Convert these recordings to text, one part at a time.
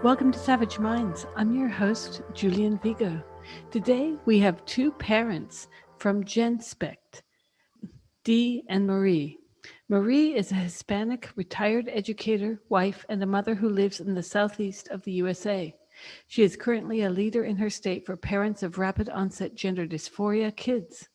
Welcome to Savage Minds. I'm your host, Julian Vigo. Today we have two parents from Genspect, Dee and Marie. Marie is a Hispanic retired educator, wife, and a mother who lives in the southeast of the USA. She is currently a leader in her state for parents of rapid-onset gender dysphoria kids.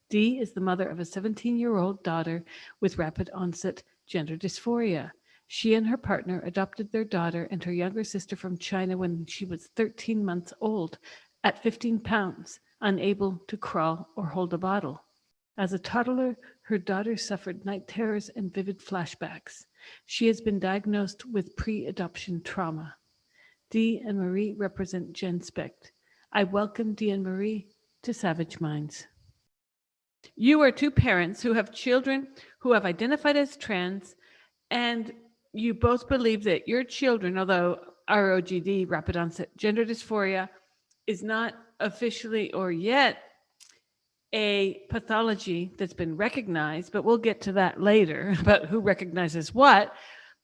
Dee is the mother of a 17-year-old daughter with rapid-onset gender dysphoria. She and her partner adopted their daughter and her younger sister from China when she was 13 months old, at 15 pounds, unable to crawl or hold a bottle. As a toddler, her daughter suffered night terrors and vivid flashbacks. She has been diagnosed with pre-adoption trauma. Dee and Marie represent Genspect. I welcome Dee and Marie to Savage Minds. You are two parents who have children who have identified as trans, and you both believe that your children, although ROGD, rapid onset gender dysphoria, is not officially or yet a pathology that's been recognized, but we'll get to that later about who recognizes what.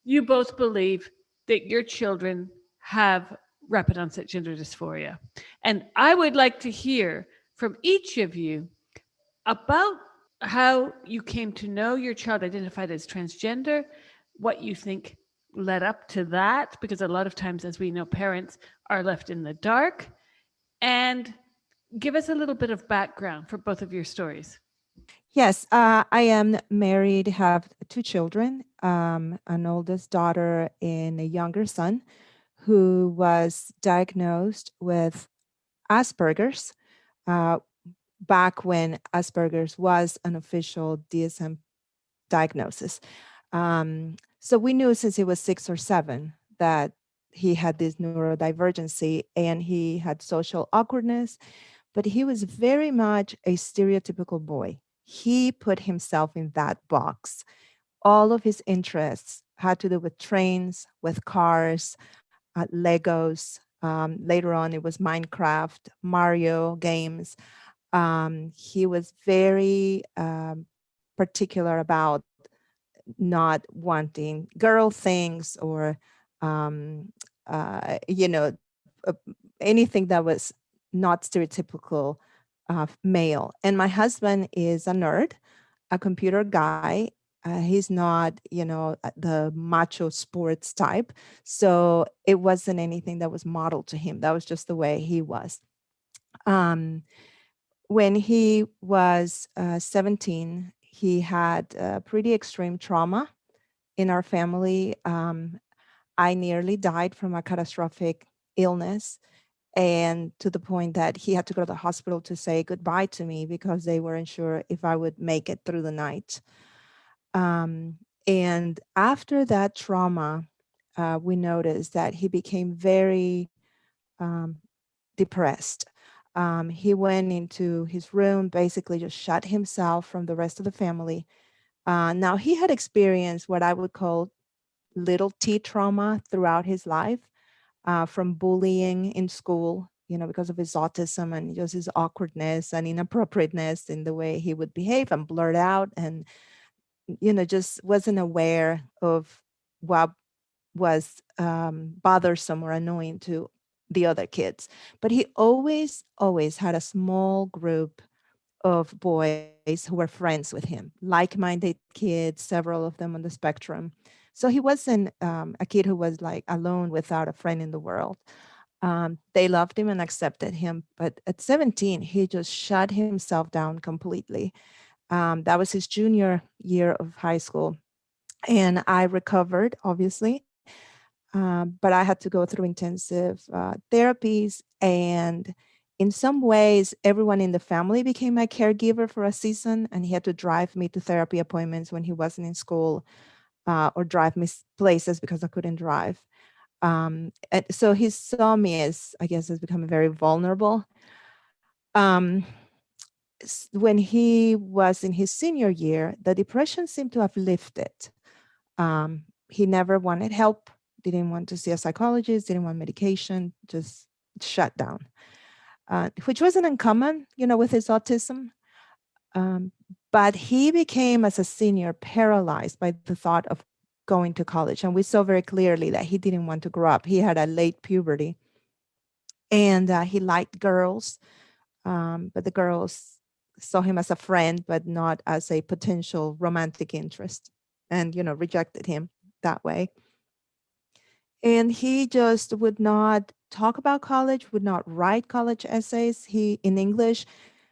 You both believe that your children have rapid onset gender dysphoria. And I would like to hear from each of you about how you came to know your child identified as transgender, what you think led up to that, because a lot of times, as we know, parents are left in the dark, and give us a little bit of background for both of your stories. Yes, I am married, have two children, an oldest daughter and a younger son who was diagnosed with Asperger's back when Asperger's was an official DSM diagnosis. So we knew since he was 6 or 7 that he had this neurodivergency and he had social awkwardness, but he was very much a stereotypical boy. He put himself in that box. All of his interests had to do with trains, with cars, Legos. Later on, it was Minecraft, Mario games. He was very particular about not wanting girl things or, anything that was not stereotypical male. And my husband is a nerd, a computer guy. He's not, the macho sports type. So it wasn't anything that was modeled to him. That was just the way he was. When he was 17, he had pretty extreme trauma in our family. I nearly died from a catastrophic illness, and to the point that he had to go to the hospital to say goodbye to me because they weren't sure if I would make it through the night. And after that trauma, we noticed that he became very depressed. He went into his room, basically just shut himself from the rest of the family. Now, he had experienced what I would call little T trauma throughout his life, from bullying in school, because of his autism and just his awkwardness and inappropriateness in the way he would behave and blurt out, and, just wasn't aware of what was bothersome or annoying to the other kids. But he always had a small group of boys who were friends with him, like-minded kids, several of them on the spectrum. So he wasn't a kid who was like alone without a friend in the world. They loved him and accepted him. But at 17, he just shut himself down completely. That was his junior year of high school. And I recovered, obviously. But I had to go through intensive therapies. And in some ways, everyone in the family became my caregiver for a season. And he had to drive me to therapy appointments when he wasn't in school, or drive me places because I couldn't drive. And so he saw me as, I guess, as becoming very vulnerable. When he was in his senior year, the depression seemed to have lifted. He never wanted help, didn't want to see a psychologist, didn't want medication, just shut down, which wasn't uncommon, with his autism. But he became, as a senior, paralyzed by the thought of going to college. And we saw very clearly that he didn't want to grow up. He had a late puberty, and he liked girls, but the girls saw him as a friend, but not as a potential romantic interest, and rejected him that way. And he just would not talk about college, would not write college essays. He in English,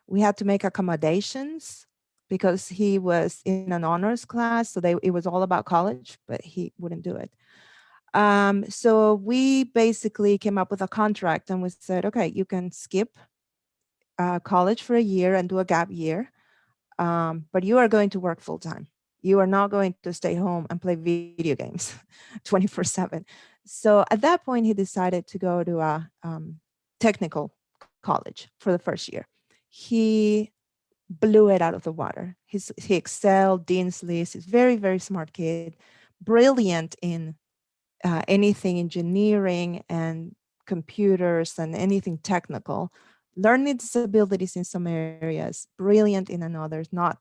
we had to make accommodations because he was in an honors class, so it was all about college, but he wouldn't do it. So we basically came up with a contract, and we said, okay, you can skip college for a year and do a gap year, but you are going to work full time. You are not going to stay home and play video games 24/7. So at that point, he decided to go to a technical college for the first year. He blew it out of the water. He excelled Dean's List. He's very, very smart kid, brilliant in anything engineering and computers and anything technical, learning disabilities in some areas, brilliant in others, not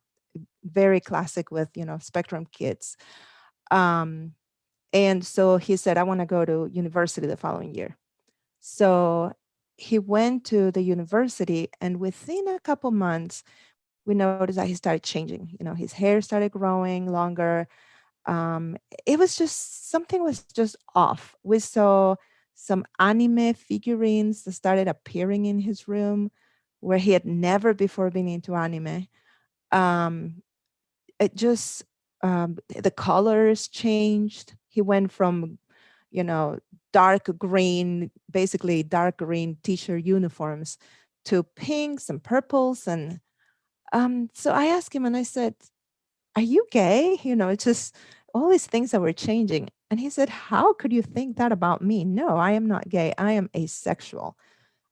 very classic with, spectrum kids. Um, and so he said, I want to go to university the following year. So he went to the university, and within a couple months, we noticed that he started changing. His hair started growing longer. um, it was just something was just off. We saw some anime figurines that started appearing in his room where he had never before been into anime. Um, it just the colors changed. He went from, you know, dark green, basically dark green t-shirt uniforms to pinks and purples. And so I asked him and I said, are you gay? It's just all these things that were changing. And he said, how could you think that about me? No, I am not gay. I am asexual.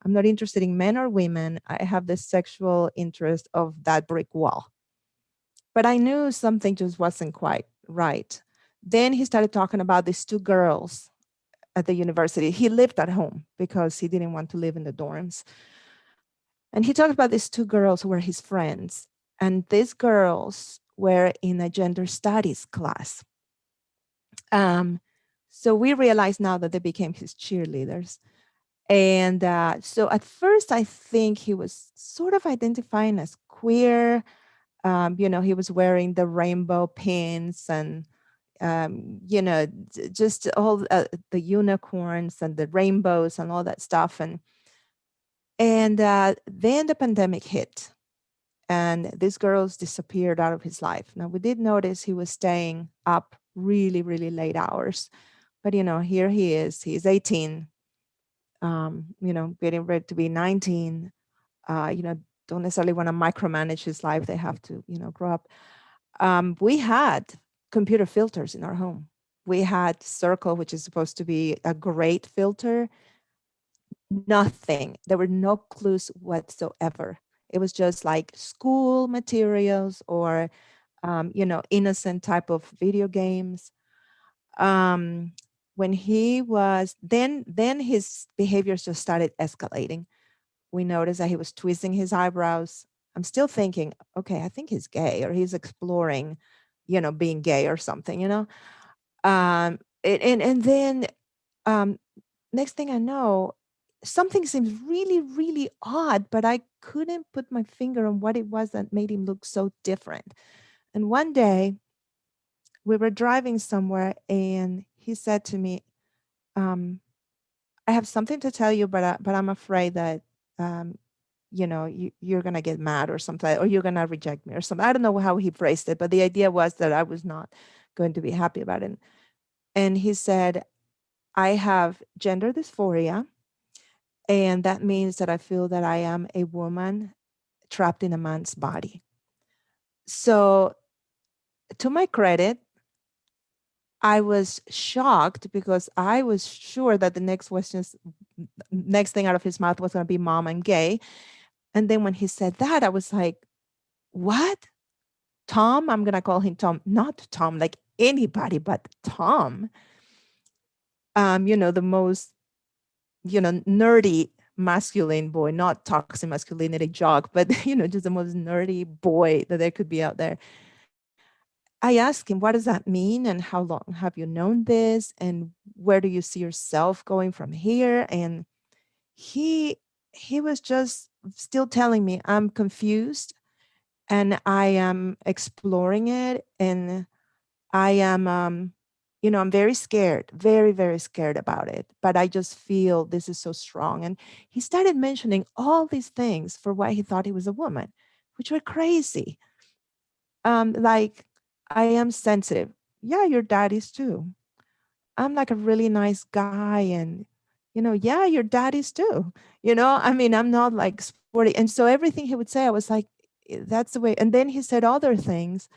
I'm not interested in men or women. I have the sexual interest of that brick wall. But I knew something just wasn't quite right. Then he started talking about these two girls at the university. He lived at home because he didn't want to live in the dorms. And he talked about these two girls who were his friends. And these girls were in a gender studies class. Um, so we realize now that they became his cheerleaders. And so at first, I think he was sort of identifying as queer. He was wearing the rainbow pins and, just all the unicorns and the rainbows and all that stuff. And then the pandemic hit, and these girls disappeared out of his life. Now, we did notice he was staying up really, really late hours. But, here he is. He's 18, getting ready to be 19. Don't necessarily want to micromanage his life. They have to, grow up. We had computer filters in our home. We had Circle, which is supposed to be a great filter. Nothing. There were no clues whatsoever. It was just like school materials or, innocent type of video games. When he was then his behaviors just started escalating. We noticed that he was twisting his eyebrows. I'm still thinking, okay, I think he's gay or he's exploring, being gay or something, and then um, next thing I know, something seems really, really odd, but I couldn't put my finger on what it was that made him look so different. And one day we were driving somewhere and he said to me, um, I have something to tell you, but I'm afraid that, um, you're going to get mad or something, or you're going to reject me or something. I don't know how he phrased it, but the idea was that I was not going to be happy about it. And he said, I have gender dysphoria. And that means that I feel that I am a woman trapped in a man's body. So, to my credit, I was shocked because I was sure that the next thing out of his mouth was going to be, Mom, I'm gay. And then when he said that, I was like, what? Tom? I'm going to call him Tom, not Tom, like anybody but Tom. The most, nerdy masculine boy, not toxic masculinity jock, but, just the most nerdy boy that there could be out there. I asked him, what does that mean? And how long have you known this? And where do you see yourself going from here? And he he was just still telling me, I'm confused and I am exploring it. And I am, I'm very scared, very, very scared about it. But I just feel this is so strong. And he started mentioning all these things for why he thought he was a woman, which were crazy. Like, I am sensitive. Yeah, your dad is too. I'm like a really nice guy. And, yeah, your dad is too. I mean, I'm not like sporty. And so everything he would say, I was like, that's the way. And then he said other things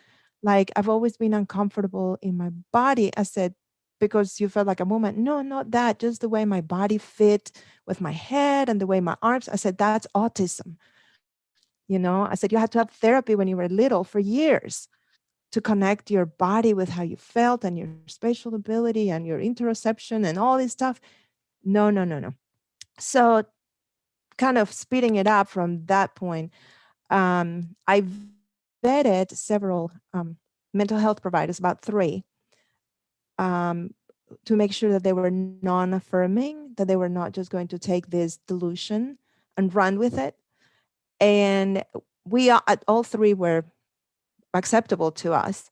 like, I've always been uncomfortable in my body. I said, because you felt like a woman. No, not that. Just the way my body fit with my head and the way my arms. I said, that's autism. I said, you had to have therapy when you were little for years to connect your body with how you felt and your spatial ability and your interoception and all this stuff. No, no, no, no. So, kind of speeding it up from that point, I vetted several mental health providers, about three, um, to make sure that they were non affirming, that they were not just going to take this delusion and run with it. And all three were acceptable to us.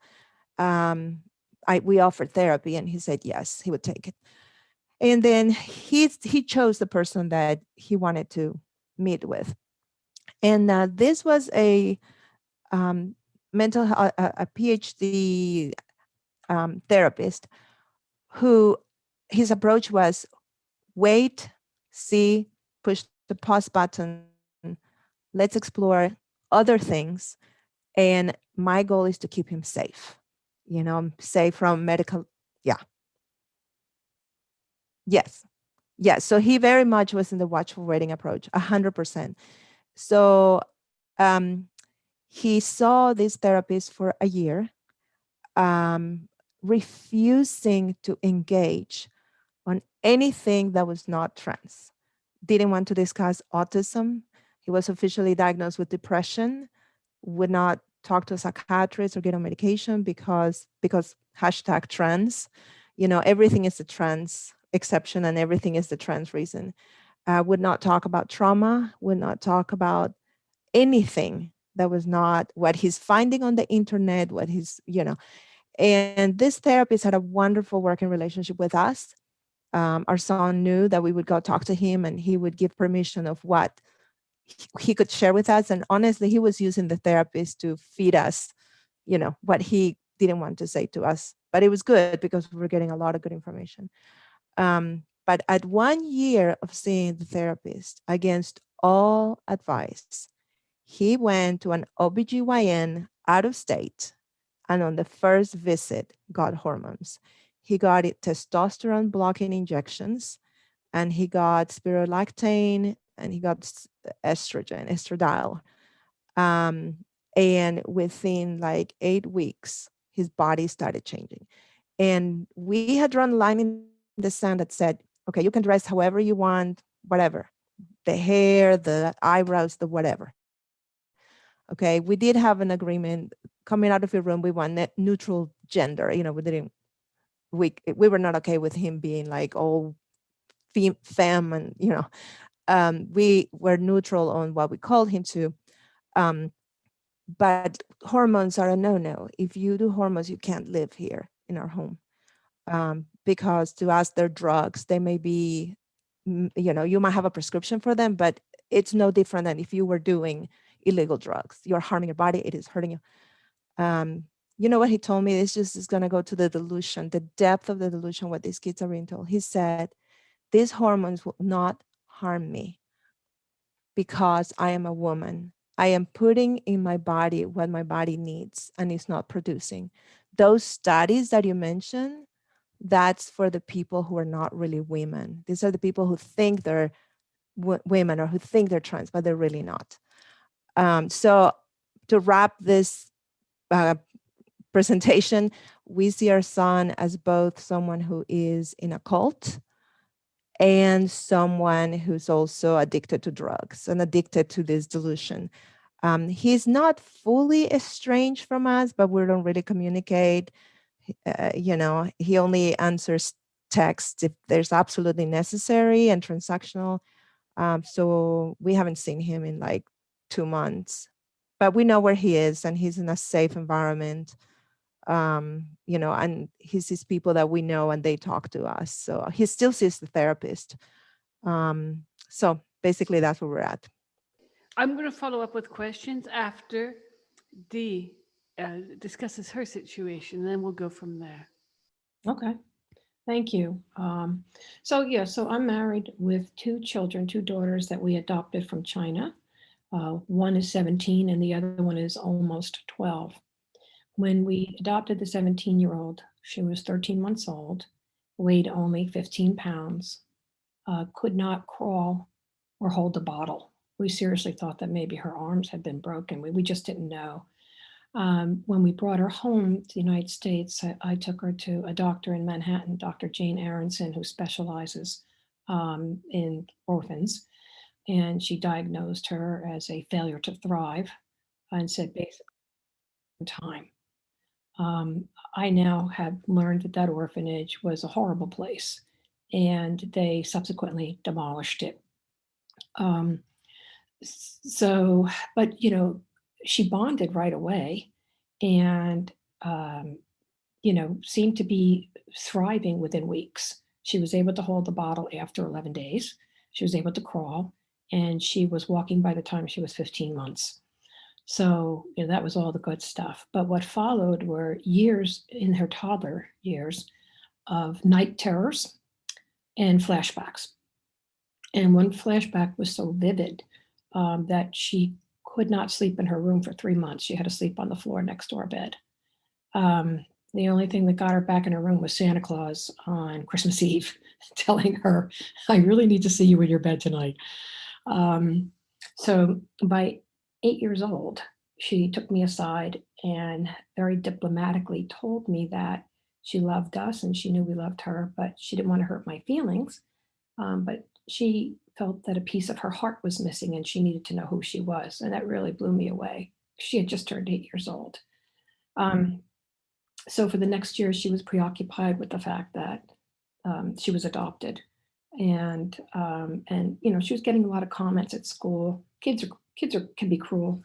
We offered therapy, and he said yes, he would take it. And then he chose the person that he wanted to meet with, and this was a a PhD therapist who his approach was wait, see, push the pause button, let's explore other things, and my goal is to keep him safe. Safe from medical. Yeah. Yes. Yes. So he very much was in the watchful waiting approach, 100%. So he saw this therapist for a year, um, refusing to engage on anything that was not trans. Didn't want to discuss autism. He was officially diagnosed with depression, would not talk to a psychiatrist or get on medication because hashtag trans. Everything is a trans exception and everything is the trans reason. Would not talk about trauma, would not talk about anything that was not what he's finding on the internet, what he's, and this therapist had a wonderful working relationship with us. Our son knew that we would go talk to him and he would give permission of what he could share with us. And honestly, he was using the therapist to feed us, what he didn't want to say to us. But it was good because we were getting a lot of good information. But at 1 year of seeing the therapist, against all advice, he went to an OBGYN out of state, and on the first visit got hormones. He got testosterone blocking injections, and he got spironolactone, and he got estrogen, estradiol. Um, and within like 8 weeks, his body started changing. And we had drawn a line in the sand that said, okay, you can dress however you want, whatever, the hair, the eyebrows, the whatever. Okay, we did have an agreement coming out of your room. We want neutral gender. We didn't. We were not okay with him being like all femme, and we were neutral on what we called him to. Um, but hormones are a no-no. If you do hormones, you can't live here in our home, because to us they're drugs. They may be, you might have a prescription for them, but it's no different than if you were doing illegal drugs. You're harming your body. It is hurting you. You know what he told me? It's just, it's going to go to the delusion, the depth of the delusion, what these kids are being told. He said, these hormones will not harm me because I am a woman. I am putting in my body what my body needs and it's not producing. Those studies that you mentioned, that's for the people who are not really women. These are the people who think they're women or who think they're trans, but they're really not. So to wrap this presentation, we see our son as both someone who is in a cult and someone who's also addicted to drugs and addicted to this delusion. He's not fully estranged from us, but we don't really communicate. He only answers texts if there's absolutely necessary and transactional. So we haven't seen him in like 2 months, but we know where he is and he's in a safe environment. And he sees people that we know and they talk to us. So he still sees the therapist. So basically that's where we're at. I'm going to follow up with questions after Dee discusses her situation, and then we'll go from there. Okay, thank you. So I'm married with two children, two daughters that we adopted from China. One is 17 and the other one is almost 12. When we adopted the 17-year-old, she was 13 months old, weighed only 15 pounds, could not crawl or hold a bottle. We seriously thought that maybe her arms had been broken. We just didn't know. When we brought her home to the United States, I took her to a doctor in Manhattan, Dr. Jane Aronson, who specializes in orphans. And she diagnosed her as a failure to thrive and said basically time. I now have learned that that orphanage was a horrible place and they subsequently demolished it. Um, so, but she bonded right away and seemed to be thriving within weeks. She was able to hold the bottle after 11 days. She was able to crawl, and she was walking by the time she was 15 months. So that was all the good stuff. But what followed were years in her toddler years of night terrors and flashbacks. And one flashback was so vivid that she could not sleep in her room for 3 months. She had to sleep on the floor next to our bed. The only thing that got her back in her room was Santa Claus on Christmas Eve telling her, I really need to see you in your bed tonight. So by 8 years old, she took me aside and very diplomatically told me that she loved us and she knew we loved her, but she didn't want to hurt my feelings. But she felt that a piece of her heart was missing and she needed to know who she was. And that really blew me away. She had just turned 8 years old. So for the next year, she was preoccupied with the fact that she was adopted, and she was getting a lot of comments at school. Kids can be cruel.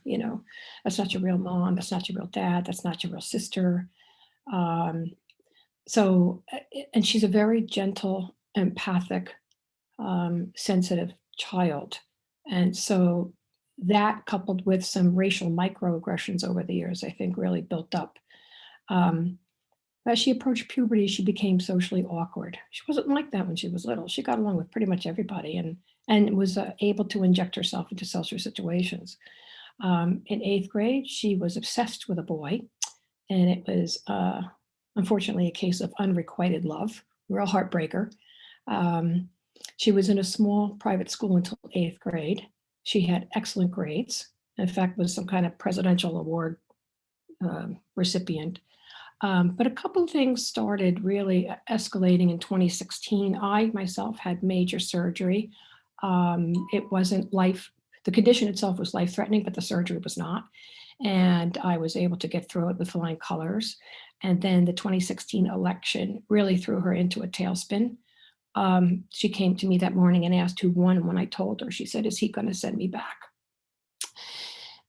That's not your real mom. That's not your real dad. That's not your real sister. And she's a very gentle, empathic, sensitive child, and so that coupled with some racial microaggressions over the years, I think really built up. As she approached puberty, she became socially awkward. She wasn't like that when she was little. She got along with pretty much everybody and was able to inject herself into social situations. In 8th grade, she was obsessed with a boy, and it was unfortunately a case of unrequited love, real heartbreaker. She was in a small private school until 8th grade. She had excellent grades. In fact, was some kind of presidential award recipient. But a couple of things started really escalating in 2016. I myself had major surgery. It wasn't the condition itself was life-threatening, but the surgery was not. And I was able to get through it with flying colors. And then the 2016 election really threw her into a tailspin. She came to me that morning and asked who won. And when I told her, she said, is he going to send me back?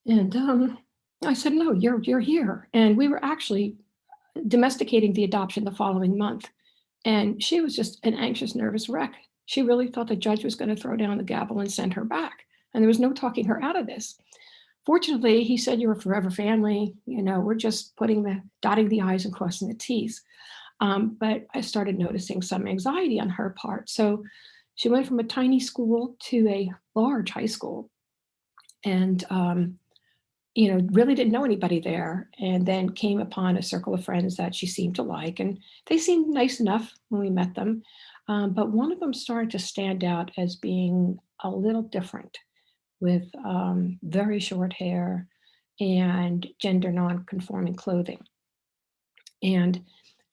And I said, no, you're here. And we were actually domesticating the adoption the following month. And she was just an anxious, nervous wreck. She really thought the judge was going to throw down the gavel and send her back. And there was no talking her out of this. Fortunately, he said, you're a forever family. We're just dotting the I's and crossing the T's. But I started noticing some anxiety on her part. So she went from a tiny school to a large high school and, really didn't know anybody there, and then came upon a circle of friends that she seemed to like. And they seemed nice enough when we met them. But one of them started to stand out as being a little different with very short hair and gender non-conforming clothing. And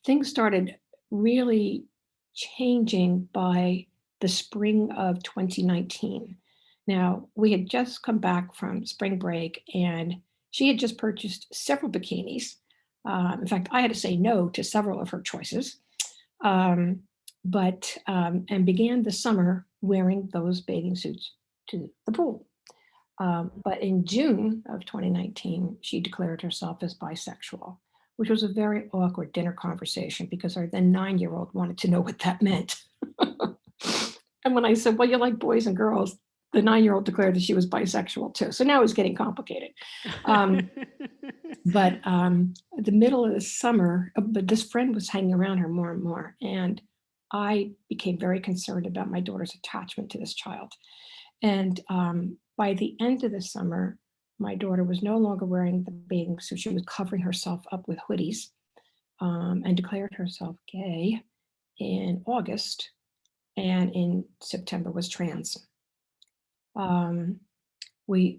things started really changing by the spring of 2019. Now, we had just come back from spring break, and she had just purchased several bikinis. In fact, I had to say no to several of her choices, and began the summer wearing those bathing suits to the pool. But in June of 2019, she declared herself as bisexual, which was a very awkward dinner conversation because our then 9-year-old wanted to know what that meant. And when I said, well, you like boys and girls, the 9-year-old declared that she was bisexual too. So now it's getting complicated. But the middle of the summer, but this friend was hanging around her more and more. And I became very concerned about my daughter's attachment to this child. And by the end of the summer, my daughter was no longer wearing the bathing suit. She was covering herself up with hoodies and declared herself gay in August, and in September was trans.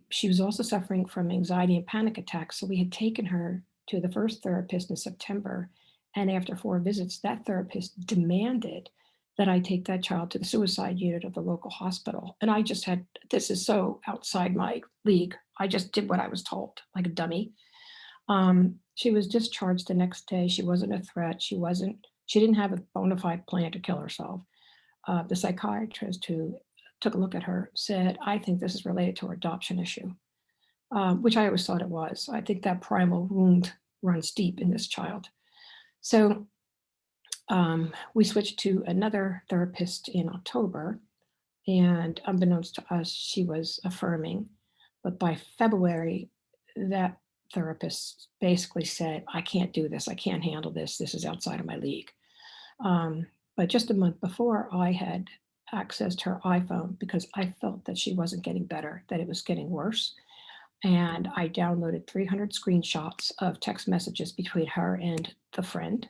She was also suffering from anxiety and panic attacks. So we had taken her to the first therapist in September. And after 4 visits, that therapist demanded that I take that child to the suicide unit of the local hospital. And I just had, this is so outside my league. I just did what I was told, like a dummy. She was discharged the next day. She wasn't a threat. She didn't have a bona fide plan to kill herself. The psychiatrist who took a look at her said, I think this is related to her adoption issue, which I always thought it was. I think that primal wound runs deep in this child. So we switched to another therapist in October, and unbeknownst to us, she was affirming. But by February, that therapist basically said, I can't do this. I can't handle this. This is outside of my league. But just a month before, I had accessed her iPhone because I felt that she wasn't getting better, that it was getting worse. And I downloaded 300 screenshots of text messages between her and the friend,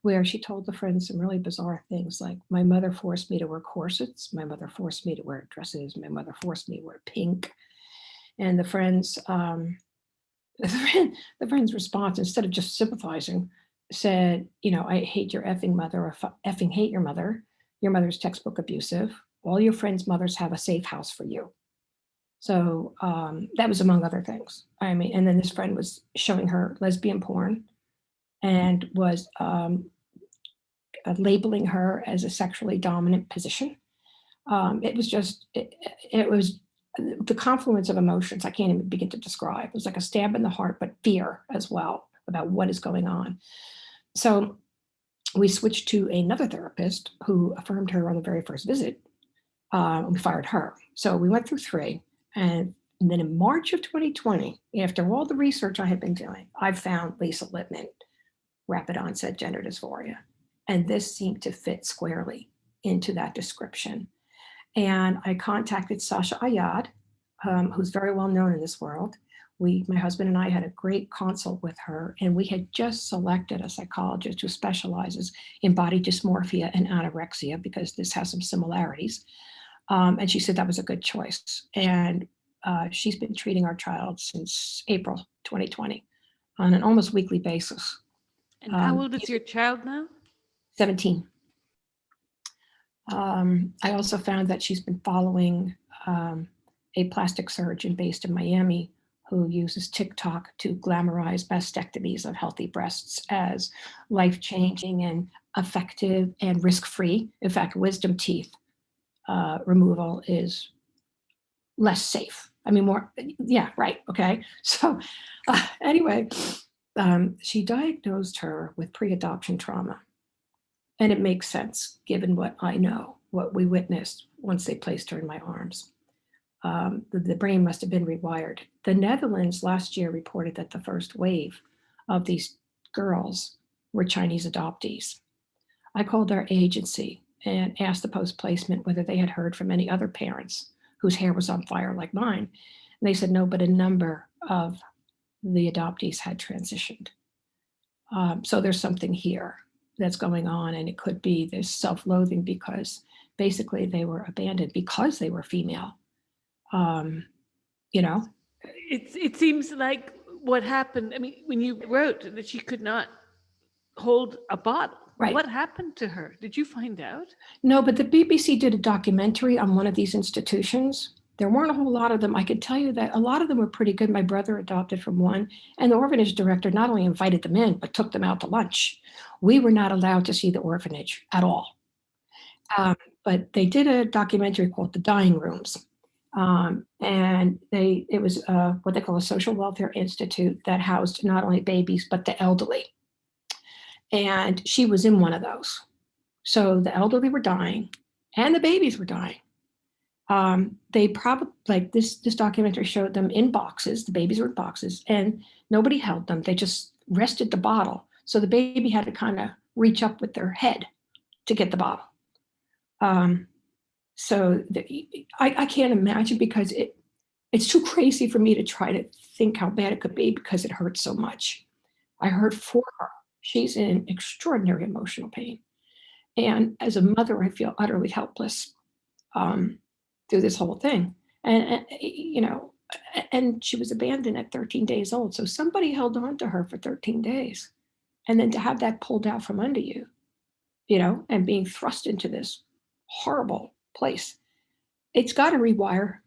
where she told the friend some really bizarre things like, my mother forced me to wear corsets. My mother forced me to wear dresses. My mother forced me to wear pink. And the friend's response, instead of just sympathizing, said, I hate your effing mother, or effing hate your mother. Your mother's textbook abusive. All your friends' mothers have a safe house for you. So that was among other things. I mean, and then this friend was showing her lesbian porn and was labeling her as a sexually dominant position. It was the confluence of emotions I can't even begin to describe. It was like a stab in the heart, but fear as well about what is going on. So we switched to another therapist who affirmed her on the very first visit. We fired her. So we went through 3. And then in March of 2020, after all the research I had been doing, I found Lisa Lippman, rapid-onset gender dysphoria. And this seemed to fit squarely into that description. And I contacted Sasha Ayad, who's very well known in this world. My husband and I had a great consult with her, and we had just selected a psychologist who specializes in body dysmorphia and anorexia because this has some similarities. And she said that was a good choice. And she's been treating our child since April 2020 on an almost weekly basis. And how old is your child now? 17. I also found that she's been following a plastic surgeon based in Miami who uses TikTok to glamorize mastectomies of healthy breasts as life-changing and effective and risk-free. In fact, wisdom teeth removal is less safe. I mean, more, yeah, right, okay. So anyway, she diagnosed her with pre-adoption trauma. And it makes sense, given what I know, what we witnessed once they placed her in my arms. The brain must have been rewired. The Netherlands last year reported that the first wave of these girls were Chinese adoptees. I called our agency and asked the post-placement whether they had heard from any other parents whose hair was on fire like mine. And they said no, but a number of the adoptees had transitioned. So there's something here that's going on, and it could be this self-loathing because basically they were abandoned because they were female. It seems like what happened. I mean, when you wrote that she could not hold a bottle, right? What happened to her? Did you find out? No, but the BBC did a documentary on one of these institutions, There weren't a whole lot of them. I can tell you that a lot of them were pretty good. My brother adopted from one, and the orphanage director not only invited them in, but took them out to lunch. We were not allowed to see the orphanage at all. But they did a documentary called The Dying Rooms. And it was what they call a social welfare institute that housed not only babies, but the elderly. And she was in one of those. So the elderly were dying and the babies were dying. They probably, like this documentary showed them in boxes, the babies were in boxes, and nobody held them. They just rested the bottle. So the baby had to kind of reach up with their head to get the bottle. I can't imagine, because it's too crazy for me to try to think how bad it could be, because it hurts so much. I hurt for her. She's in extraordinary emotional pain. And as a mother, I feel utterly helpless through this whole thing. And she was abandoned at 13 days old. So somebody held on to her for 13 days. And then to have that pulled out from under you, and being thrust into this horrible place, it's got to rewire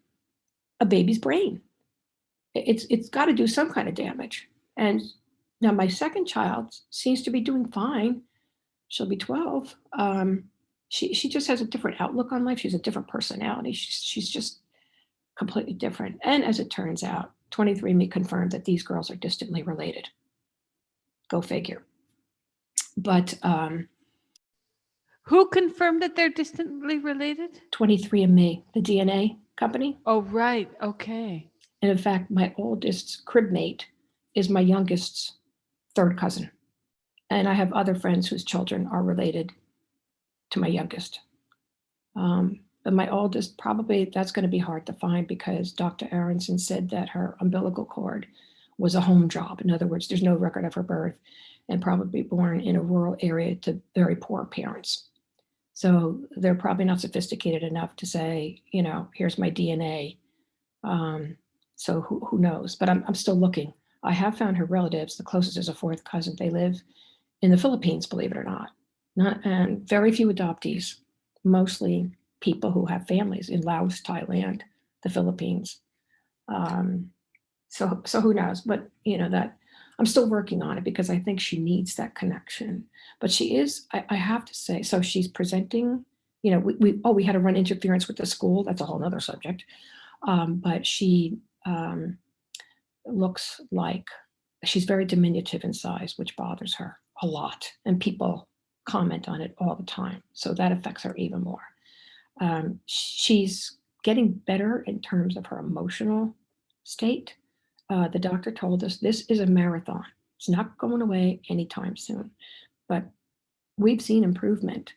a baby's brain. It's got to do some kind of damage. And now my second child seems to be doing fine. She'll be 12. She just has a different outlook on life. She's a different personality. She's just completely different. And as it turns out, 23andMe confirmed that these girls are distantly related. Go figure. But who confirmed that they're distantly related? 23andMe, the DNA company. Oh, right. Okay. And in fact, my oldest crib mate is my youngest's third cousin. And I have other friends whose children are related to my youngest. But my oldest, probably that's going to be hard to find, because Dr. Aronson said that her umbilical cord was a home job. In other words, there's no record of her birth, and probably born in a rural area to very poor parents. So they're probably not sophisticated enough to say, here's my DNA. So who knows? But I'm still looking. I have found her relatives. The closest is a fourth cousin. They live in the Philippines, believe it or not. And very few adoptees, mostly people who have families in Laos, Thailand, the Philippines. So who knows? But that I'm still working on it, because I think she needs that connection. But she is, I have to say, so she's presenting. We had to run interference with the school. That's a whole nother subject. But she looks like she's very diminutive in size, which bothers her a lot. And people comment on it all the time. So that affects her even more. She's getting better in terms of her emotional state. The doctor told us this is a marathon. It's not going away anytime soon. But we've seen improvement.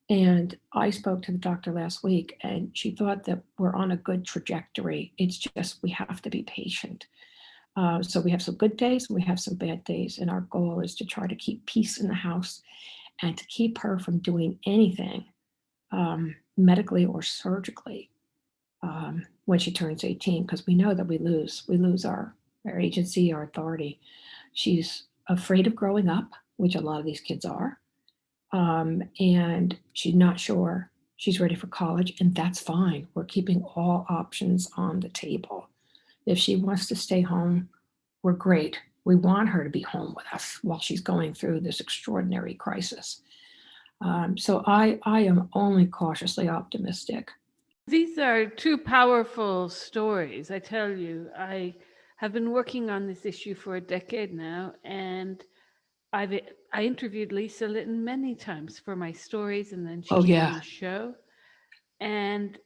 And I spoke to the doctor last week, and she thought that we're on a good trajectory. It's just we have to be patient. So we have some good days and we have some bad days. And our goal is to try to keep peace in the house and to keep her from doing anything medically or surgically when she turns 18, because we know that we lose our agency, our authority. She's afraid of growing up, which a lot of these kids are. And she's not sure she's ready for college, and that's fine. We're keeping all options on the table. If she wants to stay home, we're great. We want her to be home with us while she's going through this extraordinary crisis. So I am only cautiously optimistic. These are two powerful stories. I tell you, I have been working on this issue for a decade now, and I interviewed Lisa Litton many times for my stories, and then she came on the show. And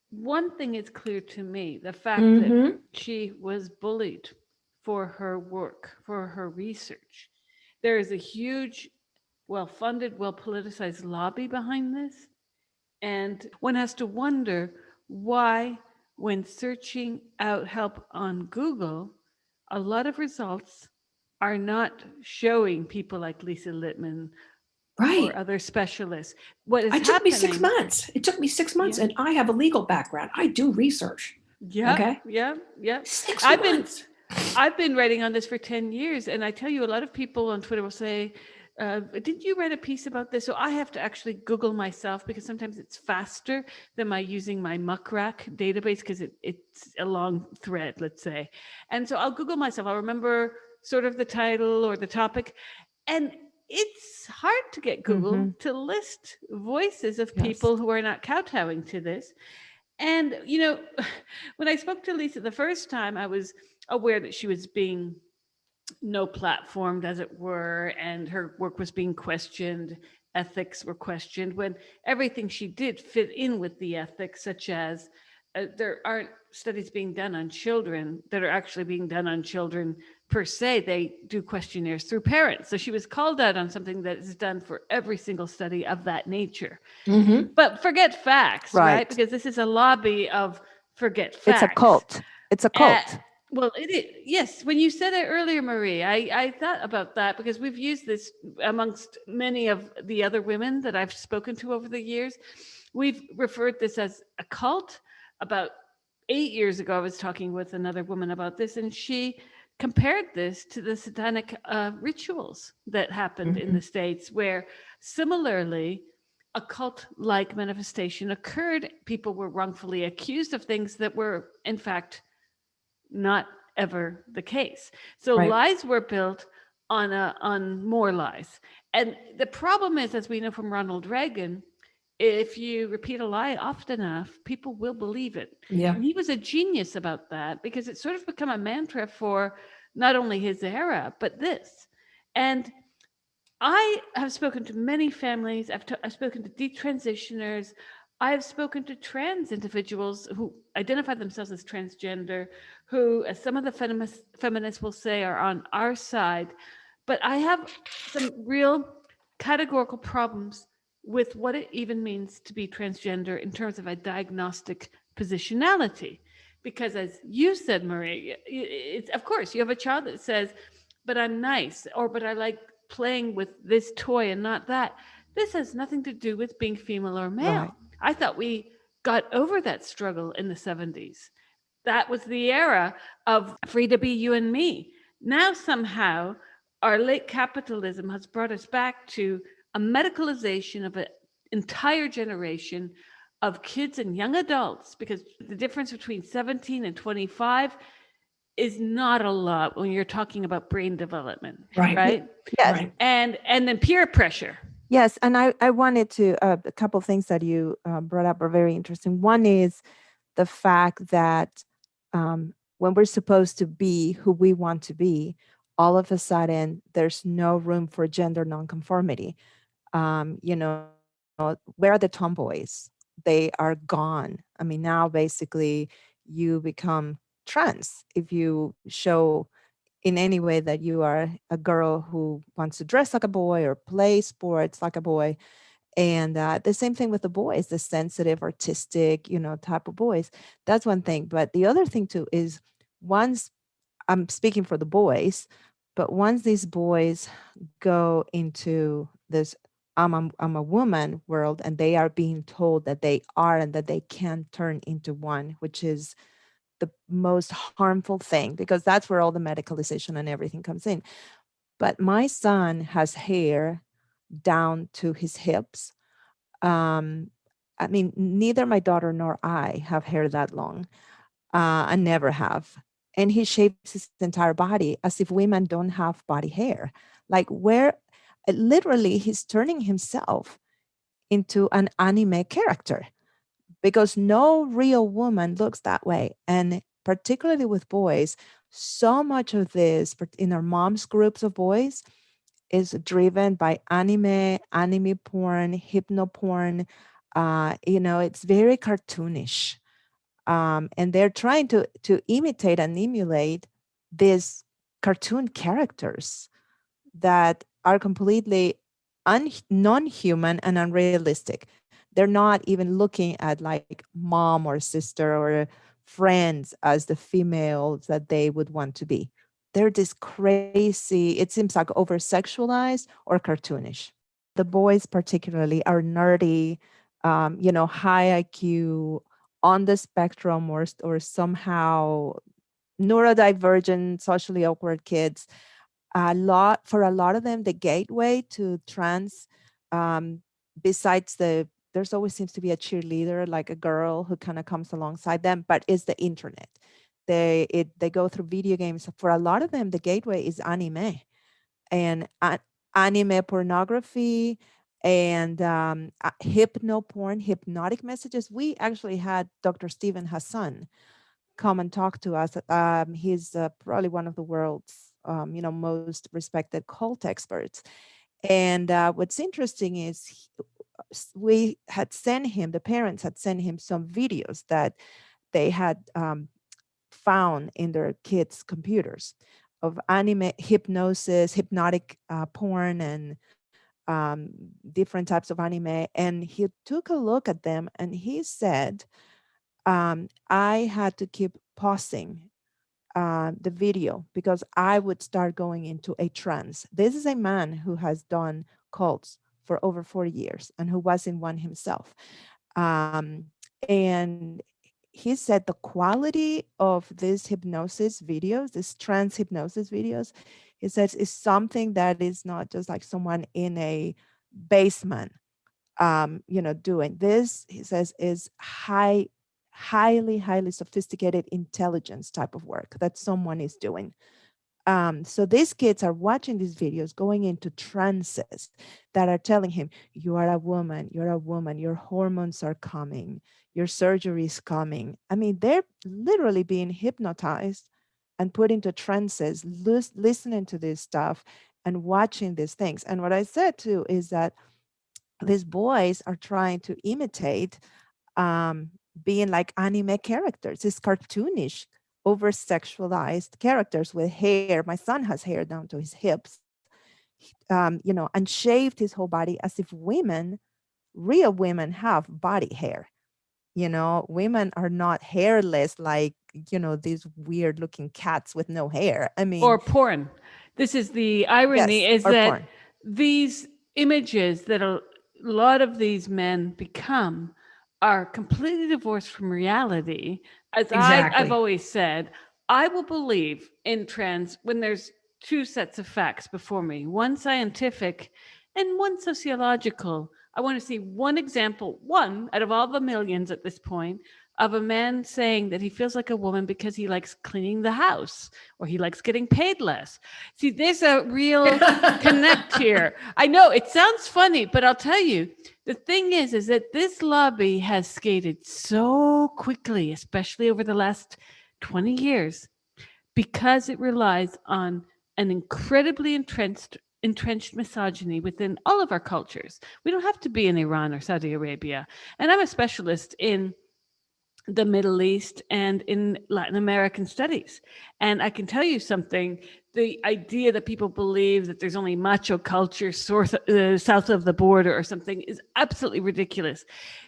one thing is clear to me, the fact that she was bullied for her work, for her research. There is a huge, well-funded, well-politicized lobby behind this. And one has to wonder why, when searching out help on Google, a lot of results are not showing people like Lisa Littman or other specialists. What is happening? It took me 6 months. It took me 6 months, and I have a legal background. I do research. Yeah. Okay. Yeah. 6 months. I've been writing on this for 10 years, and I tell you, a lot of people on Twitter will say didn't you write a piece about this? So I have to actually Google myself because sometimes it's faster than my using my muckrack database because it's a long thread, let's say. And so I'll Google myself. I'll remember sort of the title or the topic. And it's hard to get Google to list voices of people who are not kowtowing to this. And, when I spoke to Lisa the first time, I was aware that she was being no platformed, as it were, and her work was being questioned. Ethics were questioned when everything she did fit in with the ethics, such as there aren't studies being done on children that are actually being done on children per se. They do questionnaires through parents. So she was called out on something that is done for every single study of that nature. But forget facts, right? Because this is a lobby of forget facts. It's a cult. It's a cult. Well, it is. Yes, when you said it earlier, Marie, I thought about that because we've used this amongst many of the other women that I've spoken to over the years. We've referred this as a cult. About 8 years ago, I was talking with another woman about this, and she compared this to the satanic rituals that happened in the States, where similarly, a cult-like manifestation occurred. People were wrongfully accused of things that were, in fact, not ever the case. So lies were built on more lies. And the problem is, as we know from Ronald Reagan, if you repeat a lie often enough, people will believe it. Yeah. And he was a genius about that because it's sort of become a mantra for not only his era, but this. And I have spoken to many families. I've spoken to detransitioners. I have spoken to trans individuals who identify themselves as transgender, who, as some of the feminists will say, are on our side. But I have some real categorical problems with what it even means to be transgender in terms of a diagnostic positionality. Because as you said, Marie, it's, of course, you have a child that says, but I'm nice, or but I like playing with this toy and not that. This has nothing to do with being female or male. Right. I thought we got over that struggle in the 70s. That was the era of free to be you and me. Now, somehow, our late capitalism has brought us back to a medicalization of an entire generation of kids and young adults, because the difference between 17 and 25 is not a lot when you're talking about brain development, right? Yes. Right. And then peer pressure. Yes, and I wanted to, a couple of things that you brought up are very interesting. One is the fact that when we're supposed to be who we want to be, all of a sudden there's no room for gender nonconformity. Where are the tomboys? They are gone. I mean, now basically you become trans if you show in any way that you are a girl who wants to dress like a boy or play sports like a boy. And the same thing with the boys, the sensitive, artistic, type of boys. That's one thing. But the other thing too is once I'm speaking for the boys, but once these boys go into this I'm a woman world and they are being told that they are and that they can turn into one, which is the most harmful thing because that's where all the medicalization and everything comes in. But my son has hair down to his hips. I mean, neither my daughter nor I have hair that long. I never have. And he shapes his entire body as if women don't have body hair. Like literally he's turning himself into an anime character because no real woman looks that way. And particularly with boys, so much of this in our mom's groups of boys is driven by anime porn, hypno porn. It's very cartoonish. And they're trying to imitate and emulate these cartoon characters that are completely non-human and unrealistic. They're not even looking at like mom or sister or friends as the females that they would want to be. They're this crazy, it seems like over sexualized or cartoonish. The boys particularly are nerdy, high IQ, on the spectrum or somehow neurodivergent, socially awkward kids. For a lot of them, the gateway to trans, besides there's always seems to be a cheerleader, like a girl who kind of comes alongside them, but it's the internet. They go through video games. For a lot of them, the gateway is anime, and anime pornography, and hypnoporn, hypnotic messages. We actually had Dr. Stephen Hassan come and talk to us. He's probably one of the world's most respected cult experts. And what's interesting is we had sent him, the parents had sent him some videos that they had found in their kids' computers of anime hypnosis, hypnotic porn, and different types of anime. And he took a look at them and he said, I had to keep pausing the video because I would start going into a trance. This is a man who has done cults for over 40 years and who was in one himself. And he said the quality of these hypnosis videos, these trance hypnosis videos, he says is something that is not just like someone in a basement, doing this. He says is highly sophisticated intelligence type of work that someone is doing. So these kids are watching these videos, going into trances that are telling him, you are a woman, your hormones are coming, your surgery is coming. I mean, they're literally being hypnotized and put into trances, listening to this stuff and watching these things. And what I said too is that these boys are trying to imitate being like anime characters, these cartoonish, over-sexualized characters with hair. My son has hair down to his hips, and shaved his whole body as if real women have body hair. Women are not hairless like, these weird looking cats with no hair. I mean, or porn. This is the irony, yes, is that porn. These images that a lot of these men become are completely divorced from reality. As Exactly. I've always said, I will believe in trans when there's two sets of facts before me, one scientific and one sociological. I want to see one example, one out of all the millions at this point, of a man saying that he feels like a woman because he likes cleaning the house or he likes getting paid less. See, there's a real connect here. I know it sounds funny, but I'll tell you, the thing is that this lobby has skated so quickly, especially over the last 20 years, because it relies on an incredibly entrenched misogyny within all of our cultures. We don't have to be in Iran or Saudi Arabia. And I'm a specialist in the Middle East and in Latin American studies. And I can tell you something, the idea that people believe that there's only macho culture south of the border or something is absolutely ridiculous.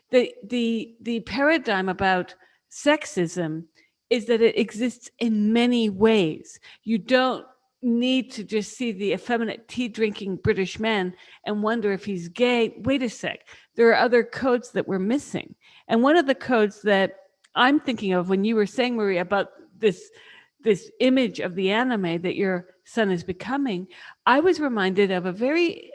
The paradigm about sexism is that it exists in many ways. You don't need to just see the effeminate tea-drinking British man and wonder if he's gay. Wait a sec. There are other codes that we're missing. And one of the codes that I'm thinking of when you were saying, Marie, about this image of the anime that your son is becoming, I was reminded of a very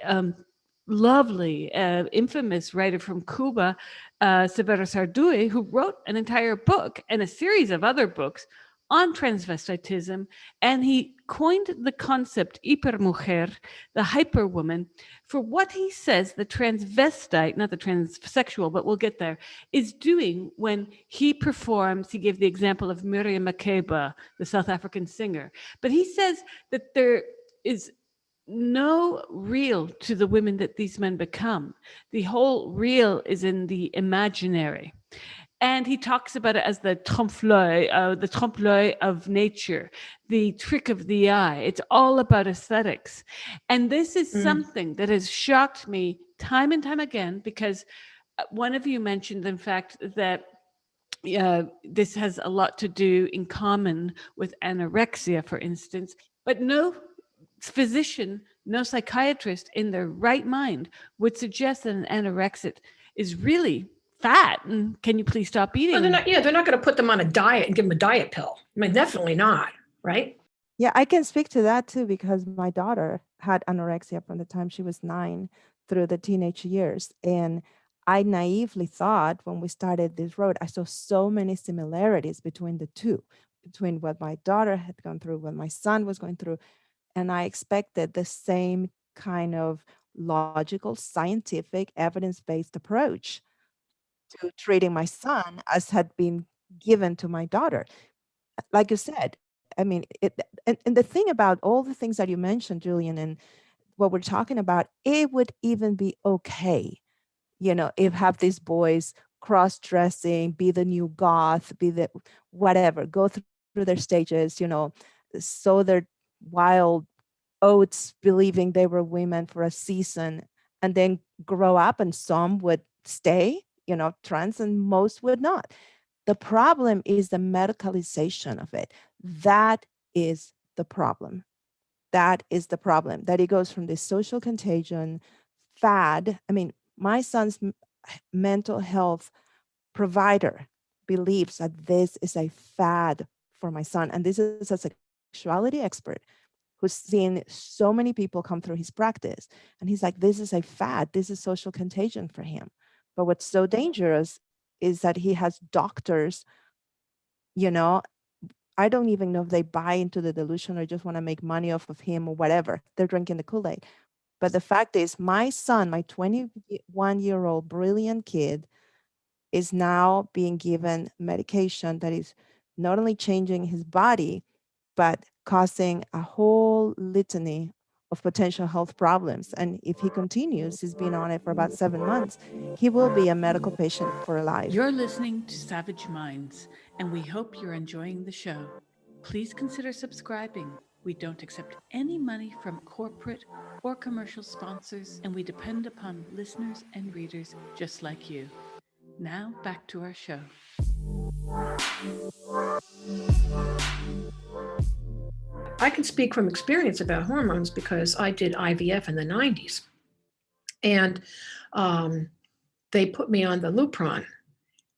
lovely, infamous writer from Cuba, Severo Sardui, who wrote an entire book and a series of other books on transvestitism, and he coined the concept hipermujer, the hyper woman, for what he says the transvestite, not the transsexual, but we'll get there, is doing when he performs. He gave the example of Miriam Makeba, the South African singer, but he says that there is no real to the women that these men become. The whole real is in the imaginary. And he talks about it as the trompe-l'oeil of nature, the trick of the eye. It's all about aesthetics. And this is something that has shocked me time and time again, because one of you mentioned, in fact, that this has a lot to do in common with anorexia, for instance, but no physician, no psychiatrist in their right mind would suggest that an anorexic is really fat and can you please stop eating? They're not going to put them on a diet and give them a diet pill. I mean, definitely not, right? Yeah, I can speak to that too, because my daughter had anorexia from the time she was 9 through the teenage years. And I naively thought when we started this road, I saw so many similarities between the two, between what my daughter had gone through, what my son was going through. And I expected the same kind of logical, scientific, evidence-based approach to treating my son as had been given to my daughter. Like you said, I mean, and the thing about all the things that you mentioned, Julian, and what we're talking about, it would even be okay, if have these boys cross-dressing, be the new goth, be the whatever, go through their stages, sow their wild oats believing they were women for a season, and then grow up, and some would stay, trans, and most would not. The problem is the medicalization of it. That is the problem. That is the problem, that it goes from this social contagion fad. I mean, my son's mental health provider believes that this is a fad for my son. And this is a sexuality expert who's seen so many people come through his practice. And he's like, this is a fad. This is social contagion for him. But what's so dangerous is that he has doctors, you know, I don't even know if they buy into the delusion or just want to make money off of him or whatever. They're drinking the Kool-Aid. But the fact is, my son, my 21-year-old brilliant kid, is now being given medication that is not only changing his body, but causing a whole litany of potential health problems. And if he continues, he's been on it for about 7 months, he will be a medical patient for life. You're listening to Savage Minds, and we hope you're enjoying the show. Please consider subscribing. We don't accept any money from corporate or commercial sponsors, and we depend upon listeners and readers just like you. Now, back to our show. I can speak from experience about hormones because I did IVF in the 90s. And they put me on the Lupron,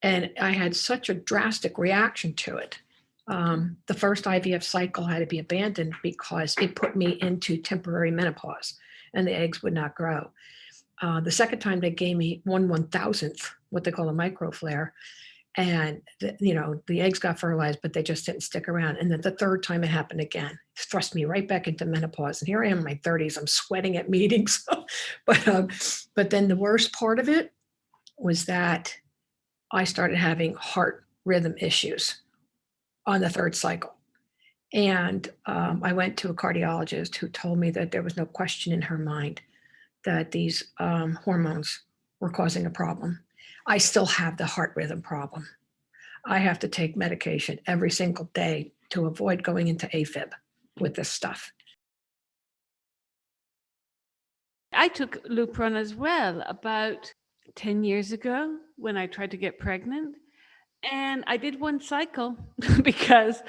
and I had such a drastic reaction to it. The first IVF cycle had to be abandoned because it put me into temporary menopause and the eggs would not grow. The second time they gave me 1/1000th, what they call a microflare, and the eggs got fertilized, but they just didn't stick around. And then the third time it happened again, thrust me right back into menopause. And here I am in my 30s, I'm sweating at meetings. But then the worst part of it was that I started having heart rhythm issues on the third cycle. And I went to a cardiologist who told me that there was no question in her mind that these hormones were causing a problem. I still have the heart rhythm problem. I have to take medication every single day to avoid going into AFib with this stuff. I took Lupron as well about 10 years ago when I tried to get pregnant. And I did one cycle because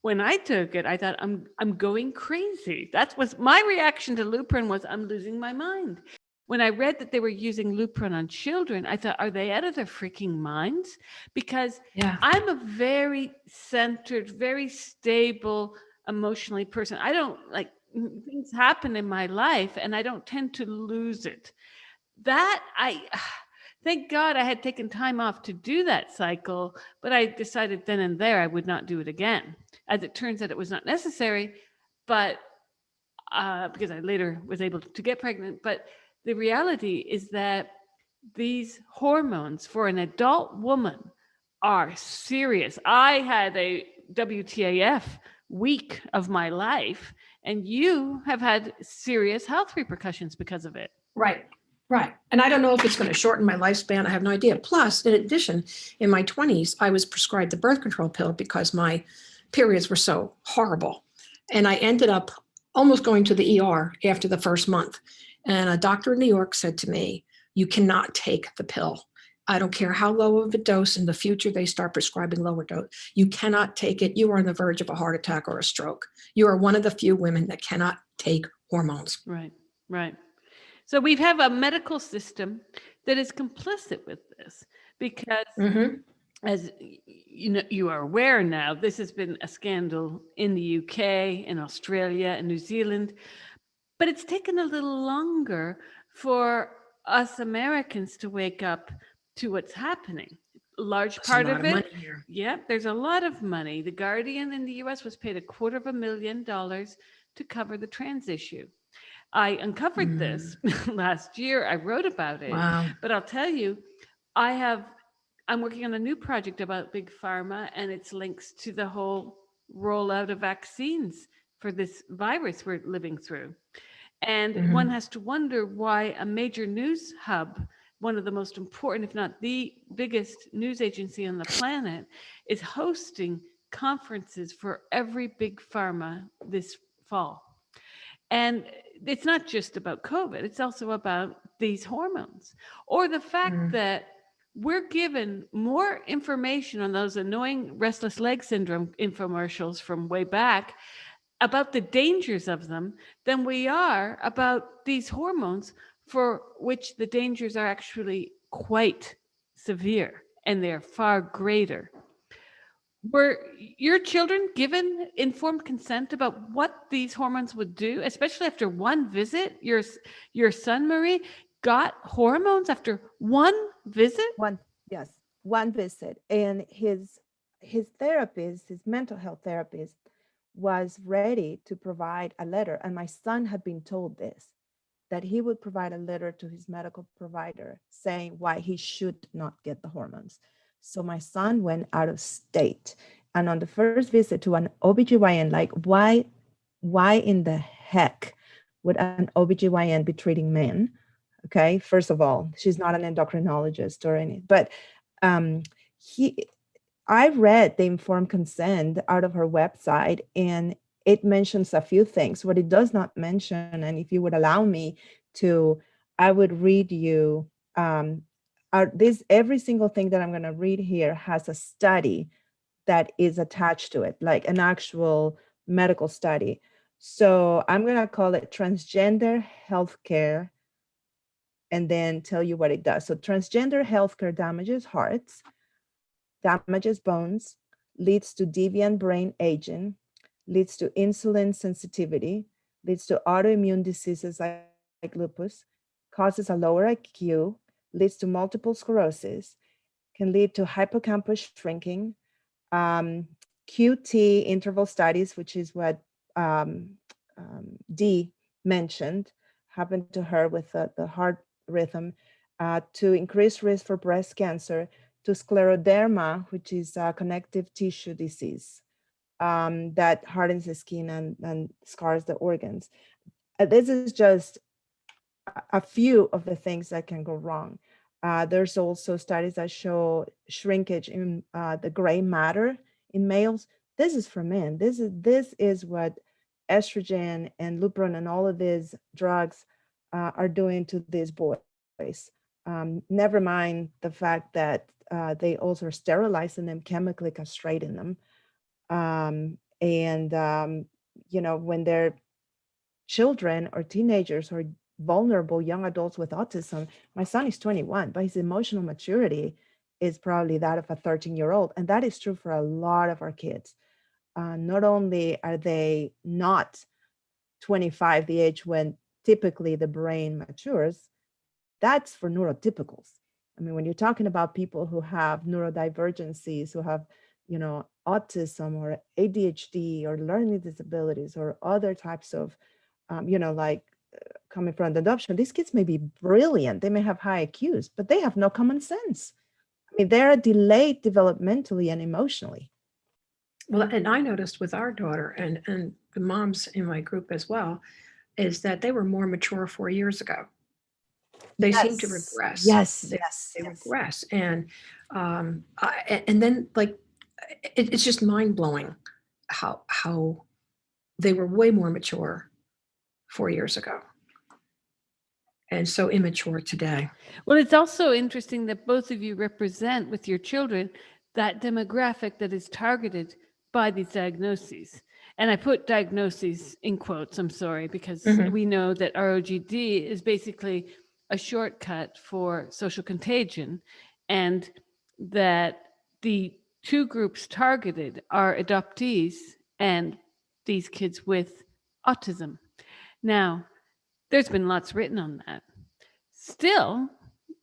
when I took it, I thought I'm going crazy. That was my reaction to Lupron, was I'm losing my mind. When I read that they were using Lupron on children, I thought, are they out of their freaking minds? Because I'm a very centered, very stable, emotionally person. I don't like, things happen in my life and I don't tend to lose it. Thank God I had taken time off to do that cycle, but I decided then and there I would not do it again. As it turns out, it was not necessary, but because I later was able to get pregnant. But the reality is that these hormones for an adult woman are serious. I had a WTAF week of my life, and you have had serious health repercussions because of it. Right. And I don't know if it's going to shorten my lifespan. I have no idea. Plus, in addition, in my 20s, I was prescribed the birth control pill because my periods were so horrible. And I ended up almost going to the ER after the first month. And a doctor in New York said to me, you cannot take the pill. I don't care how low of a dose. In the future, they start prescribing lower dose. You cannot take it. You are on the verge of a heart attack or a stroke. You are one of the few women that cannot take hormones. Right. So we have a medical system that is complicit with this because as you know, you are aware now, this has been a scandal in the UK, in Australia, and New Zealand, but it's taken a little longer for us Americans to wake up to what's happening. A large There's part a lot of of it, money here. yeah, there's a lot of money. The Guardian in the US was paid $250,000 to cover the trans issue. I uncovered this last year. I wrote about it, Wow. but I'll tell you, I'm working on a new project about big pharma and its links to the whole rollout of vaccines for this virus we're living through. And one has to wonder why a major news hub, one of the most important, if not the biggest news agency on the planet, is hosting conferences for every big pharma this fall. And it's not just about COVID, it's also about these hormones, or the fact that we're given more information on those annoying restless leg syndrome infomercials from way back about the dangers of them than we are about these hormones, for which the dangers are actually quite severe and they're far greater. Were your children given informed consent about what these hormones would do, especially after one visit? Your son, Marie, got hormones after one visit? One, yes, one visit. And his therapist, his mental health therapist, was ready to provide a letter. And my son had been told this, that he would provide a letter to his medical provider saying why he should not get the hormones. So my son went out of state. And on the first visit to an OBGYN, like why in the heck would an OBGYN be treating men? Okay, first of all, she's not an endocrinologist or any, but um, he, I read the informed consent out of her website, and it mentions a few things. What it does not mention, and if you would allow me to, I would read you this. Every single thing that I'm going to read here has a study that is attached to it, like an actual medical study. So I'm going to call it transgender healthcare and then tell you what it does. So transgender healthcare damages hearts, damages bones, leads to deviant brain aging, leads to insulin sensitivity, leads to autoimmune diseases like lupus, causes a lower IQ, leads to multiple sclerosis, can lead to hippocampus shrinking, QT interval studies, which is what Dee mentioned, happened to her with the heart rhythm, to increase risk for breast cancer, to scleroderma, which is a connective tissue disease that hardens the skin and scars the organs. This is just a few of the things that can go wrong. There's also studies that show shrinkage in the gray matter in males. This is for men. This is what estrogen and lupron and all of these drugs are doing to these boys. Never mind the fact that they also are sterilizing them, chemically castrating them. When they're children or teenagers or vulnerable young adults with autism, my son is 21, but his emotional maturity is probably that of a 13-year-old. And that is true for a lot of our kids. Not only are they not 25, the age when typically the brain matures, that's for neurotypicals. I mean, when you're talking about people who have neurodivergencies, who have, autism or ADHD or learning disabilities or other types of, coming from adoption, these kids may be brilliant. They may have high IQs, but they have no common sense. I mean, they're delayed developmentally and emotionally. Well, and I noticed with our daughter and the moms in my group as well, is that they were more mature 4 years ago. They seem to regress. Yes. They regress. And then like, it's just mind blowing how they were way more mature 4 years ago and so immature today. Well, it's also interesting that both of you represent with your children that demographic that is targeted by these diagnoses. And I put diagnoses in quotes, I'm sorry, because we know that ROGD is basically a shortcut for social contagion, and that the two groups targeted are adoptees and these kids with autism. Now, there's been lots written on that. Still,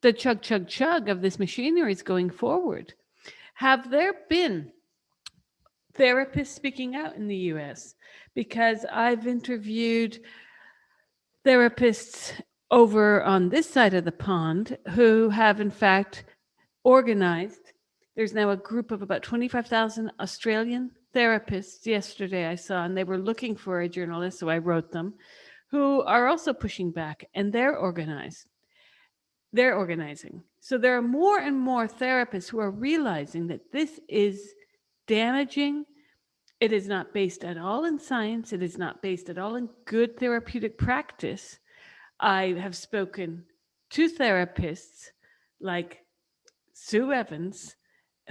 the chug, chug, chug of this machinery is going forward. Have there been therapists speaking out in the US? Because I've interviewed therapists over on this side of the pond who have, in fact, organized. There's now a group of about 25,000 Australian therapists yesterday I saw, and they were looking for a journalist, so I wrote them, who are also pushing back, and they're organized. They're organizing. So there are more and more therapists who are realizing that this is damaging. It is not based at all in science. It is not based at all in good therapeutic practice. I have spoken to therapists like Sue Evans,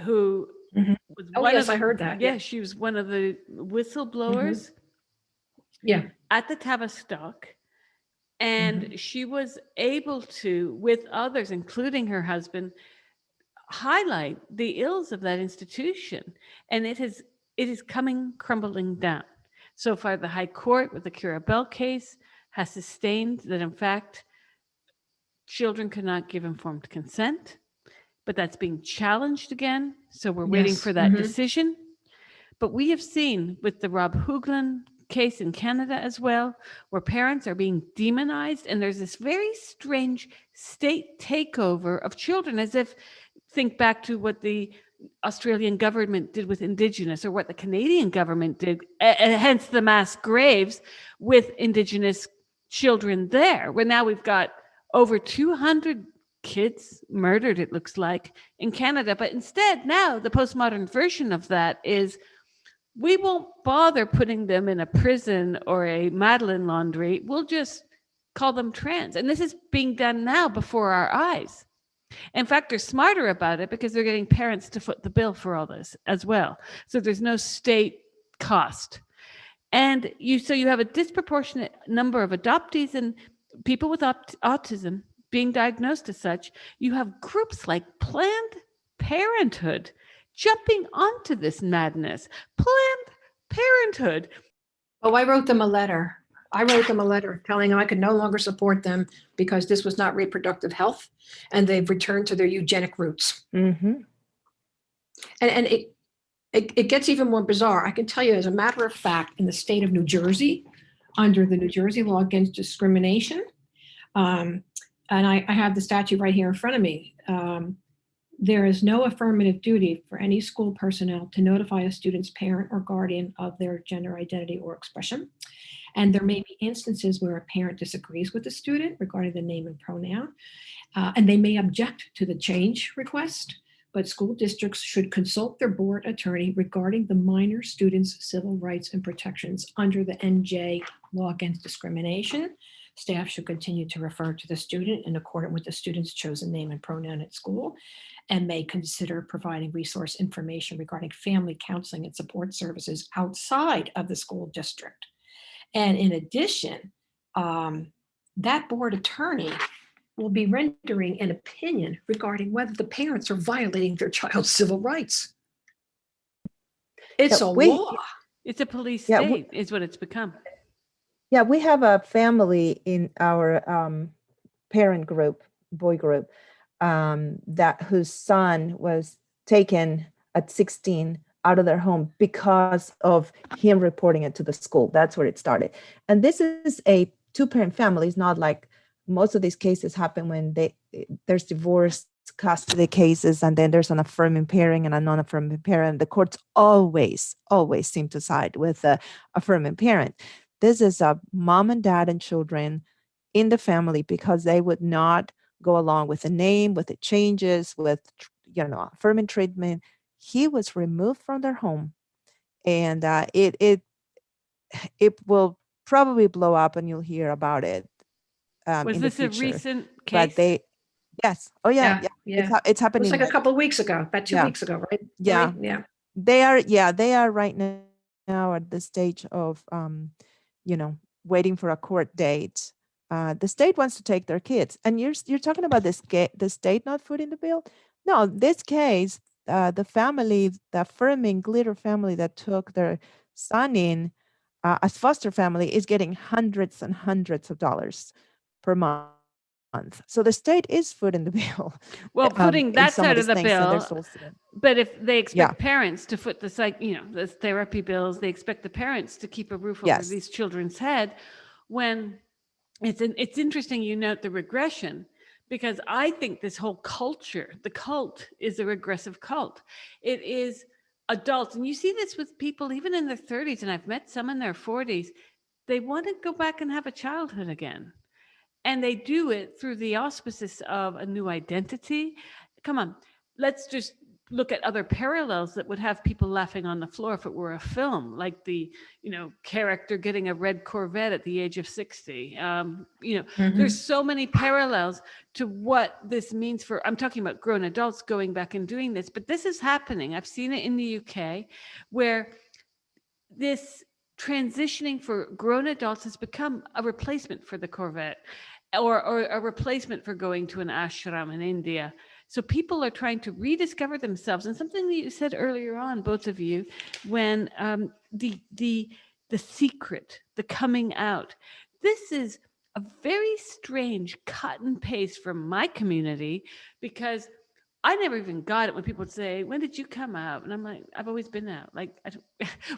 who was Oh, one yes, of I heard that. Yeah, she was one of the whistleblowers Yeah. at the Tavistock. And she was able to, with others, including her husband, highlight the ills of that institution. And it is crumbling down. So far, the High Court with the Cura Bell case has sustained that, in fact, children cannot give informed consent, but that's being challenged again. So we're waiting Yes. for that decision. But we have seen with the Rob Hoogland case in Canada as well, where parents are being demonized, and there's this very strange state takeover of children, as if, think back to what the Australian government did with Indigenous, or what the Canadian government did, hence the mass graves with Indigenous children there, where now we've got over 200 kids murdered, it looks like, in Canada. But instead, now the postmodern version of that is, we won't bother putting them in a prison or a Madeline laundry. We'll just call them trans. And this is being done now before our eyes. In fact, they're smarter about it because they're getting parents to foot the bill for all this as well. So there's no state cost. And you have a disproportionate number of adoptees and people with autism being diagnosed as such. You have groups like Planned Parenthood jumping onto this madness. Planned Parenthood. Oh, I wrote them a letter. Telling them I could no longer support them because this was not reproductive health, and they've returned to their eugenic roots. And it gets even more bizarre. I can tell you, as a matter of fact, in the state of New Jersey, under the New Jersey law against discrimination, and I have the statute right here in front of me. There is no affirmative duty for any school personnel to notify a student's parent or guardian of their gender identity or expression. And there may be instances where a parent disagrees with the student regarding the name and pronoun, and they may object to the change request, but school districts should consult their board attorney regarding the minor student's civil rights and protections under the NJ law against discrimination. Staff should continue to refer to the student in accordance with the student's chosen name and pronoun at school, and may consider providing resource information regarding family counseling and support services outside of the school district. And in addition, that board attorney will be rendering an opinion regarding whether the parents are violating their child's civil rights. It's a law. It's a police state, is what it's become. Yeah, we have a family in our parent group, boy group, whose son was taken at 16 out of their home because of him reporting it to the school. That's where it started. And this is a two-parent family. It's not like most of these cases happen when there's divorce custody cases, and then there's an affirming parent and a non-affirming parent. The courts always seem to side with the affirming parent. This is a mom and dad and children in the family because they would not go along with the name, with the changes, with affirming treatment. He was removed from their home, and it will probably blow up, and you'll hear about it. Was this a recent But case? yes. Oh yeah. It's happening. It was like a couple of weeks ago, about 2 weeks ago, right? Yeah. Yeah. They are right now at the stage of, waiting for a court date. The state wants to take their kids, and you're talking about the state not footing the bill. No, this case, the family, the Furman Glitter family that took their son in as foster family is getting hundreds and hundreds of dollars per month. So the state is footing the bill Well, footing in that some of side of these the things. And bill, there's also, but if they yeah, expect parents to foot the the therapy bills, they expect the parents to keep a roof over yes. these children's head. When it's interesting you note the regression, because I think this whole culture, the cult, is a regressive cult. It is adults, and you see this with people even in their 30s, and I've met some in their 40s. They want to go back and have a childhood again. And they do it through the auspices of a new identity. Come on, let's just look at other parallels that would have people laughing on the floor if it were a film, like the, character getting a red Corvette at the age of 60. There's so many parallels to what this means for, I'm talking about grown adults going back and doing this, but this is happening. I've seen it in the UK, where this transitioning for grown adults has become a replacement for the Corvette, or a replacement for going to an ashram in India. So people are trying to rediscover themselves. And something that you said earlier on, both of you, when the secret, the coming out, this is a very strange cut and paste from my community, because I never even got it when people would say, "When did you come out?" And I'm like, "I've always been out." Like,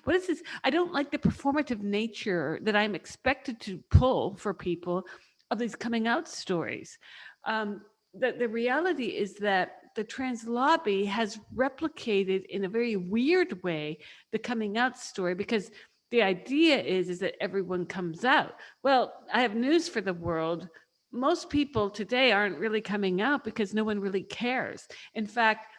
what is this? I don't like the performative nature that I'm expected to pull for people of these coming out stories. The reality is that the trans lobby has replicated in a very weird way the coming out story, because the idea is that everyone comes out. Well, I have news for the world. Most people today aren't really coming out because no one really cares. In fact,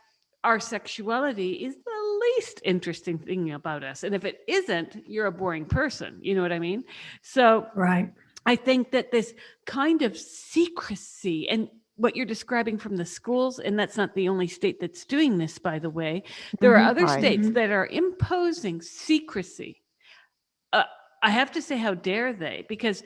our sexuality is the least interesting thing about us. And if it isn't, you're a boring person. You know what I mean? So Right. I think that this kind of secrecy, and what you're describing from the schools, and that's not the only state that's doing this, by the way, there are other Right. states that are imposing secrecy. I have to say, how dare they? Because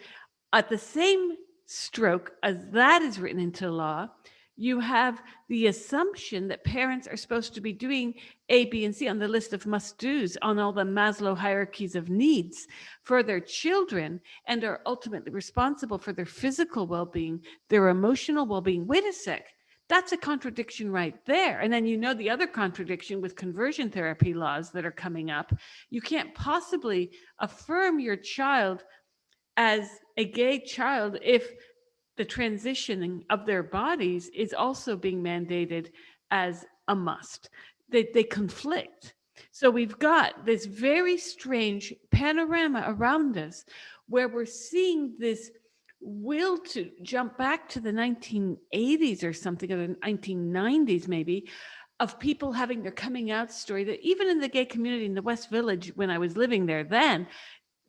at the same stroke as that is written into law, you have the assumption that parents are supposed to be doing A, B, and C on the list of must-dos on all the Maslow hierarchies of needs for their children, and are ultimately responsible for their physical well-being, their emotional well-being. Wait a sec. That's a contradiction right there. And then the other contradiction with conversion therapy laws that are coming up. You can't possibly affirm your child as a gay child if the transitioning of their bodies is also being mandated as a must. They conflict. So we've got this very strange panorama around us, where we're seeing this will to jump back to the 1980s or something, or the 1990s maybe, of people having their coming out story, that even in the gay community in the West Village, when I was living there then,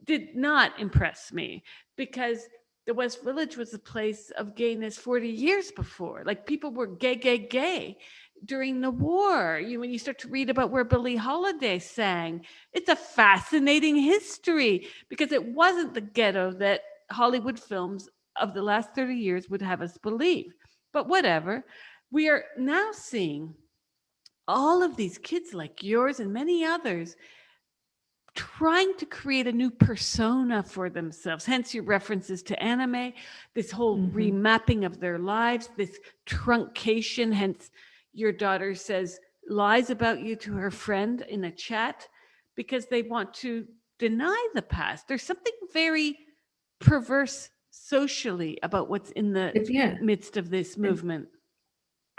did not impress me, because the West Village was a place of gayness 40 years before. Like, people were gay during the war. When you start to read about where Billie Holiday sang, it's a fascinating history, because it wasn't the ghetto that Hollywood films of the last 30 years would have us believe. But whatever, we are now seeing all of these kids like yours and many others trying to create a new persona for themselves. Hence your references to anime, this whole remapping of their lives, this truncation. Hence your daughter says lies about you to her friend in a chat, because they want to deny the past. There's something very perverse socially about what's in the Yeah. midst of this movement.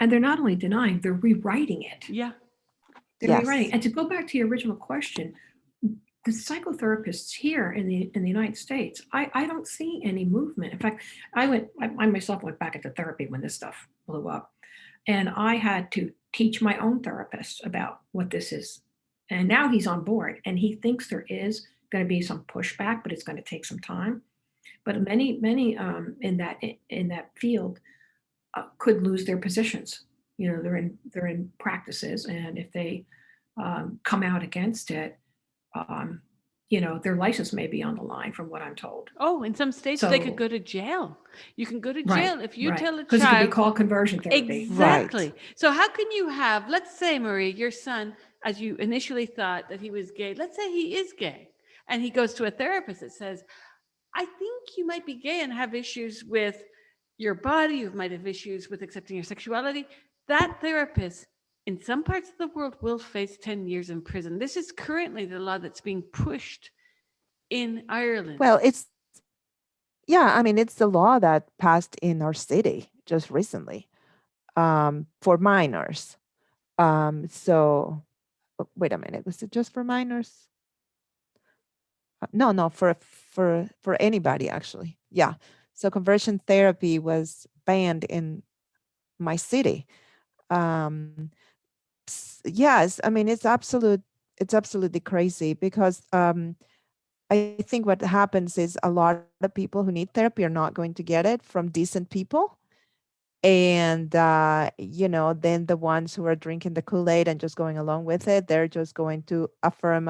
And they're not only denying, they're rewriting it. Yeah. They're Yes. rewriting. And to go back to your original question, the psychotherapists here in the United States, I don't see any movement. In fact, I myself went back into therapy when this stuff blew up, and I had to teach my own therapist about what this is. And now he's on board, and he thinks there is going to be some pushback, but it's going to take some time. But many in that field could lose their positions. They're in practices, and if they come out against it, their license may be on the line from what I'm told. Oh, in some states, they could So- go to jail. You can go to Right, jail if you right. tell a Because it could be child. called conversion therapy. Exactly. So how can you have, let's say, Marie, your son, as you initially thought that he was gay, let's say he is gay, and he goes to a therapist that says, I think you might be gay and have issues with your body, you might have issues with accepting your sexuality. That therapist, in some parts of the world, will face 10 years in prison. This is currently the law that's being pushed in Ireland. Well, it's the law that passed in our city just recently, for minors. So wait a minute, was it just for minors? No, for anybody actually. Yeah. So conversion therapy was banned in my city. Yes, it's absolutely crazy because I think what happens is a lot of people who need therapy are not going to get it from decent people. And, then the ones who are drinking the Kool-Aid and just going along with it, they're just going to affirm,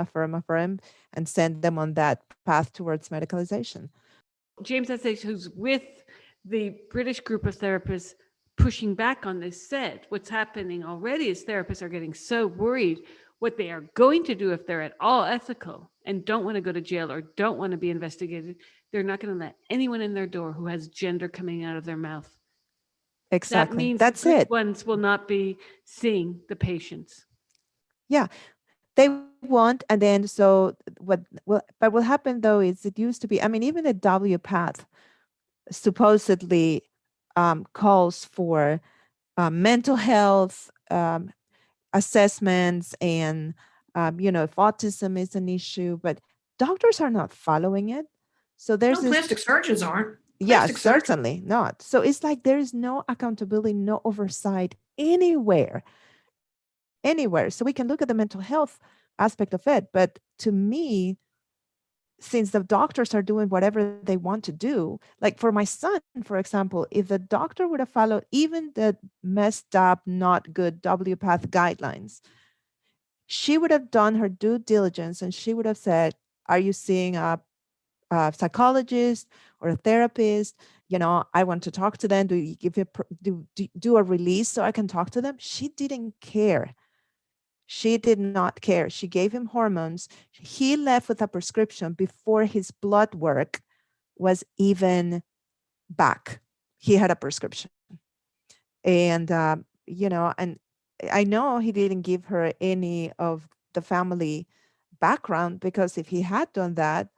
and send them on that path towards medicalization. James Essay, who's with the British group of therapists pushing back on this, said what's happening already is therapists are getting so worried what they are going to do if they're at all ethical and don't want to go to jail or don't want to be investigated. They're not going to let anyone in their door who has gender coming out of their mouth. Exactly. That means That's the good it. ones will not be seeing the patients. Yeah. They want, and then so what happened though is it used to be, even the W path supposedly calls for mental health assessments and if autism is an issue, but doctors are not following it. So there's this, Plastic surgeons aren't. yeah, Plastic surgeons. certainly not. So it's like there is no accountability, no oversight anywhere. So we can look at the mental health aspect of it, but to me, since the doctors are doing whatever they want to do, like for my son, for example, if the doctor would have followed even the messed up, not good W path guidelines, she would have done her due diligence and she would have said, are you seeing a psychologist or a therapist? I want to talk to them. Do you give it, do a release so I can talk to them? She didn't care. She did not care. She gave him hormones. He left with a prescription before his blood work was even back. He had a prescription. And, and I know he didn't give her any of the family background, because if he had done that,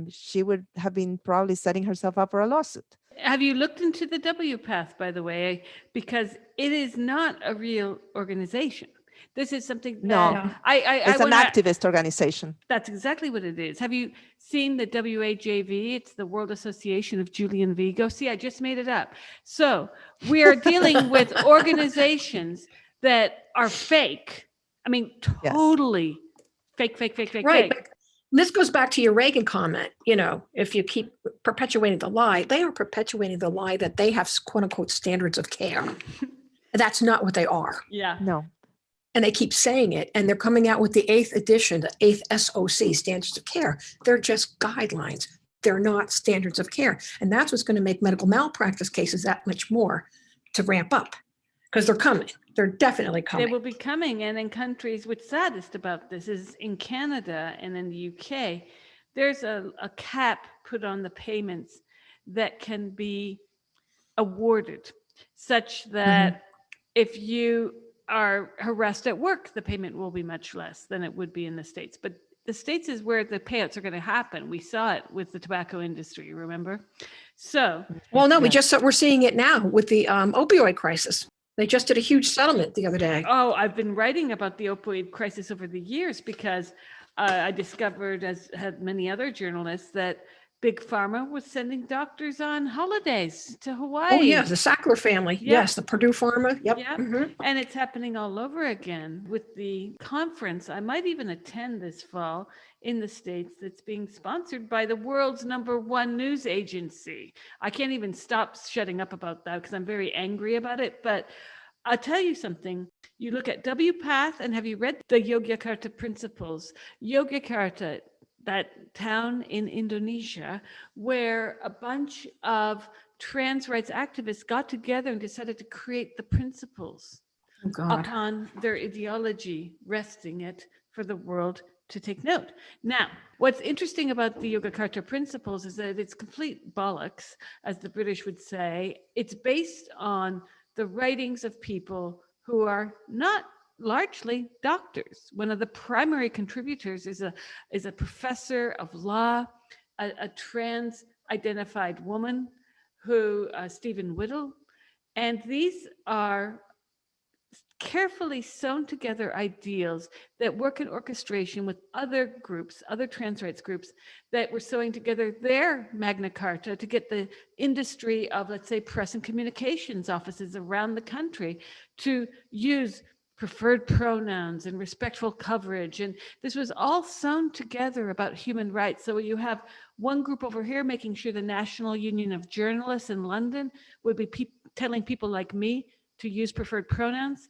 she would have been probably setting herself up for a lawsuit. Have you looked into the W Path, by the way? Because it is not a real organization. This is something that No, I it's an wanna- activist organization. That's exactly what it is. Have you seen the WAJV? It's the World Association of Julian Vigo. See, I just made it up. So we are dealing with organizations that are fake. I mean, Yes. totally fake. Right. But this goes back to your Reagan comment. If you keep perpetuating the lie, they are perpetuating the lie that they have quote unquote standards of care. That's not what they are. Yeah. No. And they keep saying it, and they're coming out with the 8th edition, the 8th SOC, standards of care. They're just guidelines. They're not standards of care. And that's what's going to make medical malpractice cases that much more to ramp up, because they're coming. They're definitely coming. They will be coming. And in countries, what's saddest about this is in Canada and in the UK, there's a cap put on the payments that can be awarded, such that if you are harassed at work, the payment will be much less than it would be in the States. But the States is where the payouts are going to happen. We saw it with the tobacco industry, remember? So, well, no, we're seeing it now with the opioid crisis. They just did a huge settlement the other day. Oh, I've been writing about the opioid crisis over the years because I discovered, as had many other journalists, that Big Pharma was sending doctors on holidays to Hawaii. Oh, yeah, the Sackler family. Yep. Yes, the Purdue Pharma. Yep. And it's happening all over again with the conference. I might even attend this fall in the States that's being sponsored by the world's #1 news agency. I can't even stop shutting up about that because I'm very angry about it. But I'll tell you something. You look at WPATH, and have you read the Yogyakarta Principles? Yogyakarta that town in Indonesia where a bunch of trans rights activists got together and decided to create the principles Oh, God. upon their ideology, resting it for the world to take note. Now, what's interesting about the Yogacarta principles is that it's complete bollocks, as the British would say. It's based on the writings of people who are not largely doctors. One of the primary contributors is a professor of law, a trans identified woman who Stephen Whittle, and these are carefully sewn together ideals that work in orchestration with other groups, other trans rights groups that were sewing together their Magna Carta to get the industry of, let's say, press and communications offices around the country to use preferred pronouns and respectful coverage. And this was all sewn together about human rights. So you have one group over here making sure the National Union of Journalists in London would be telling people like me to use preferred pronouns.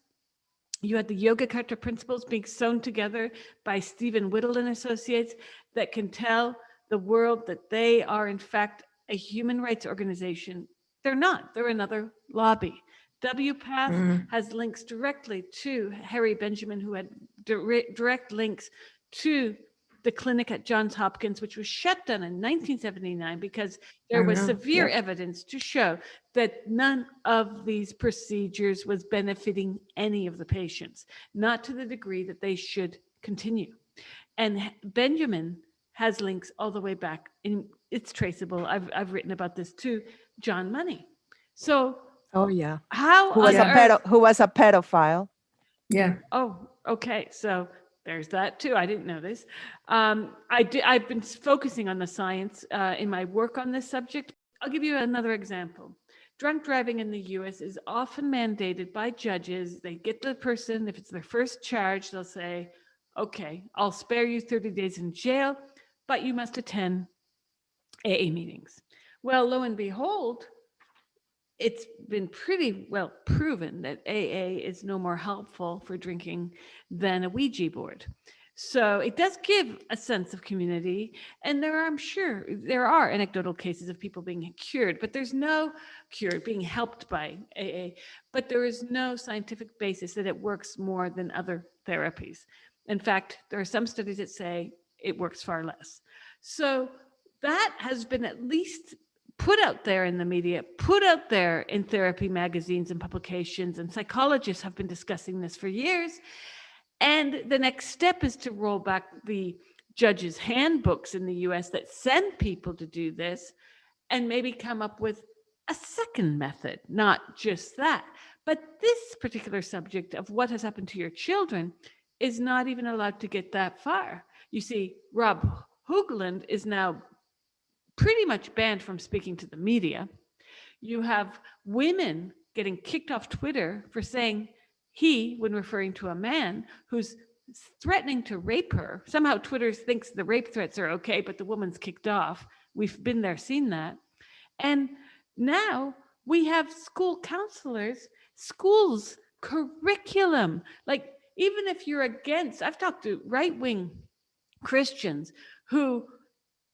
You had the Yogacarta principles being sewn together by Stephen Whittle and Associates that can tell the world that they are, in fact, a human rights organization. They're not. They're another lobby. WPATH has links directly to Harry Benjamin, who had direct links to the clinic at Johns Hopkins, which was shut down in 1979 because there was severe evidence to show that none of these procedures was benefiting any of the patients, not to the degree that they should continue. And Benjamin has links all the way back, and it's traceable. I've written about this too, John Money. So, oh yeah, how who was a pedophile? Yeah. Oh, okay. So there's that too. I didn't know this. I've been focusing on the science in my work on this subject. I'll give you another example. Drunk driving in the US is often mandated by judges. They get the person, if it's their first charge, they'll say, okay, I'll spare you 30 days in jail, but you must attend AA meetings. Well, lo and behold, it's been pretty well proven that AA is no more helpful for drinking than a Ouija board. So it does give a sense of community. And I'm sure there are anecdotal cases of people being cured, but there's no cure being helped by AA. But there is no scientific basis that it works more than other therapies. In fact, there are some studies that say it works far less. So that has been at least put out there in the media, put out there in therapy magazines and publications, and psychologists have been discussing this for years. And the next step is to roll back the judges' handbooks in the US that send people to do this and maybe come up with a second method, not just that. But this particular subject of what has happened to your children is not even allowed to get that far. You see, Rob Hoogland is now pretty much banned from speaking to the media. You have women getting kicked off Twitter for saying he, when referring to a man who's threatening to rape her. Somehow Twitter thinks the rape threats are okay, but the woman's kicked off. We've been there, seen that. And now we have school counselors, schools, curriculum. Like, even if you're against, I've talked to right-wing Christians who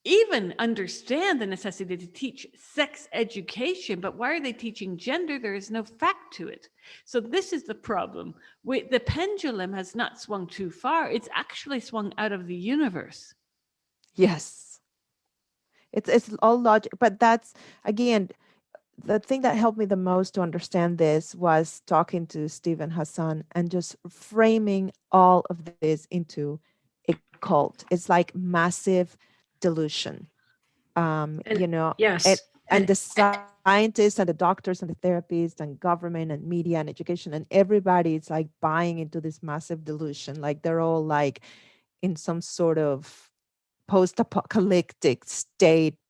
even understand the necessity to teach sex education, but why are they teaching gender? There is no fact to it. So this is the problem. The pendulum has not swung too far. It's actually swung out of the universe. Yes. It's all logic, but that's, again, the thing that helped me the most to understand this was talking to Stephen Hassan and just framing all of this into a cult. It's like massive delusion. Yes. And the scientists and the doctors and the therapists and government and media and education and everybody is like buying into this massive delusion. Like they're all like in some sort of post-apocalyptic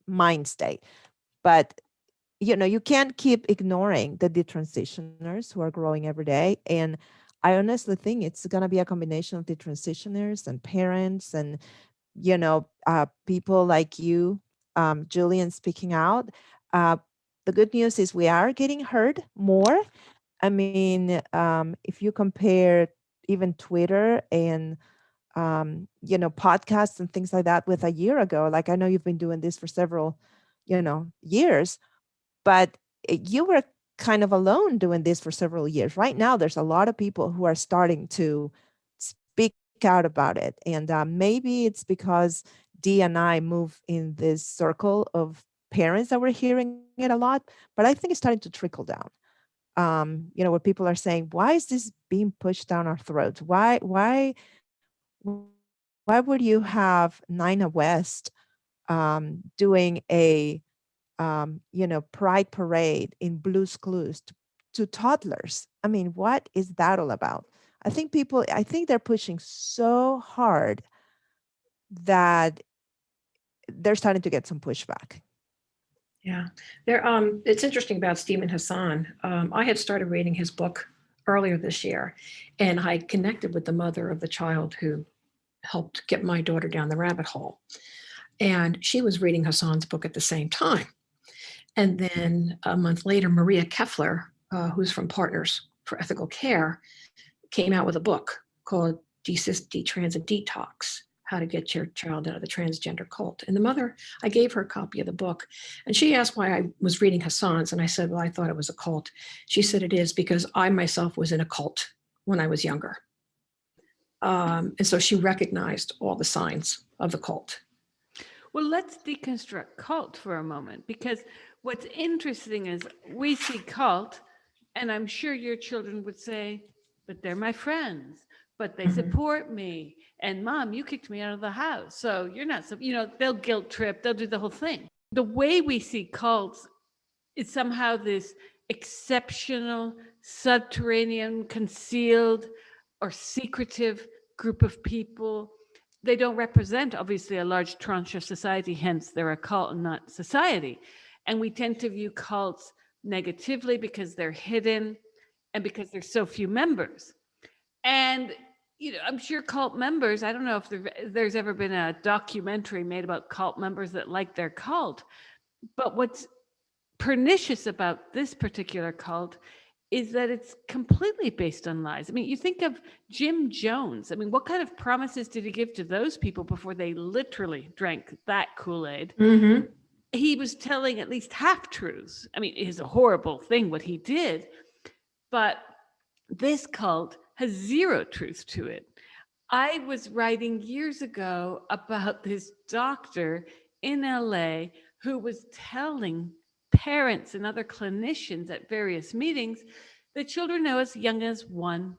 mind state. But you can't keep ignoring the detransitioners who are growing every day. And I honestly think it's going to be a combination of detransitioners and parents and, people like you, Julian, speaking out. The good news is we are getting heard more. I mean, if you compare even Twitter and podcasts and things like that with a year ago. Like, I know you've been doing this for several, years, but you were kind of alone doing this for several years. Right now, there's a lot of people who are starting to speak out about it. And maybe it's because Dee and I move in this circle of parents that we're hearing it a lot, but I think it's starting to trickle down. Where people are saying, why is this being pushed down our throats? Why would you have Nina West doing a pride parade in Blue's Clues to toddlers? I mean, what is that all about? I think they're pushing so hard that they're starting to get some pushback. Yeah, it's interesting about Stephen Hassan. I had started reading his book earlier this year, and I connected with the mother of the child who helped get my daughter down the rabbit hole. And she was reading Hassan's book at the same time. And then a month later, Maria Keffler, who's from Partners for Ethical Care, came out with a book called Decyst, Detrans, and Detox: How to Get Your Child Out of the Transgender Cult. And the mother, I gave her a copy of the book, and she asked why I was reading Hassan's, and I said, well, I thought it was a cult. She said, it is because I myself was in a cult when I was younger. And so she recognized all the signs of the cult. Well, let's deconstruct cult for a moment, because what's interesting is we see cult, and I'm sure your children would say, but they're my friends, but they support me. And Mom, you kicked me out of the house. So you're not, they'll guilt trip, they'll do the whole thing. The way we see cults is somehow this exceptional, subterranean, concealed, or secretive group of people. They don't represent, obviously, a large tranche of society, hence they're a cult and not society. And we tend to view cults negatively because they're hidden and because there's so few members. And I'm sure cult members, I don't know if there's ever been a documentary made about cult members that like their cult, but what's pernicious about this particular cult is that it's completely based on lies. I mean, you think of Jim Jones. I mean, what kind of promises did he give to those people before they literally drank that Kool-Aid? Mm-hmm. He was telling at least half-truths. I mean, it's a horrible thing what he did, but this cult has zero truth to it. I was writing years ago about this doctor in LA who was telling parents and other clinicians at various meetings that children know as young as 1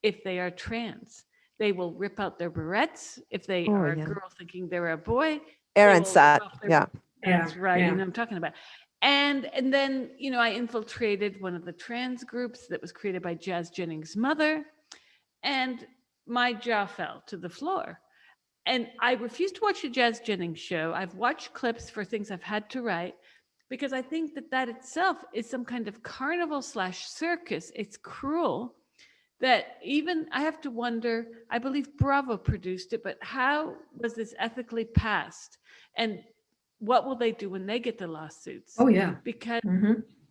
if they are trans. They will rip out their barrettes if they are a girl thinking they're a boy. Aaron said, yeah. That's right. Yeah. I'm talking about. And then, I infiltrated one of the trans groups that was created by Jazz Jennings' mother, and my jaw fell to the floor. And I refused to watch the Jazz Jennings show. I've watched clips for things I've had to write, because I think that itself is some kind of carnival/circus. It's cruel that even I have to wonder, I believe Bravo produced it, but how was this ethically passed? And what will they do when they get the lawsuits? Oh, yeah. Because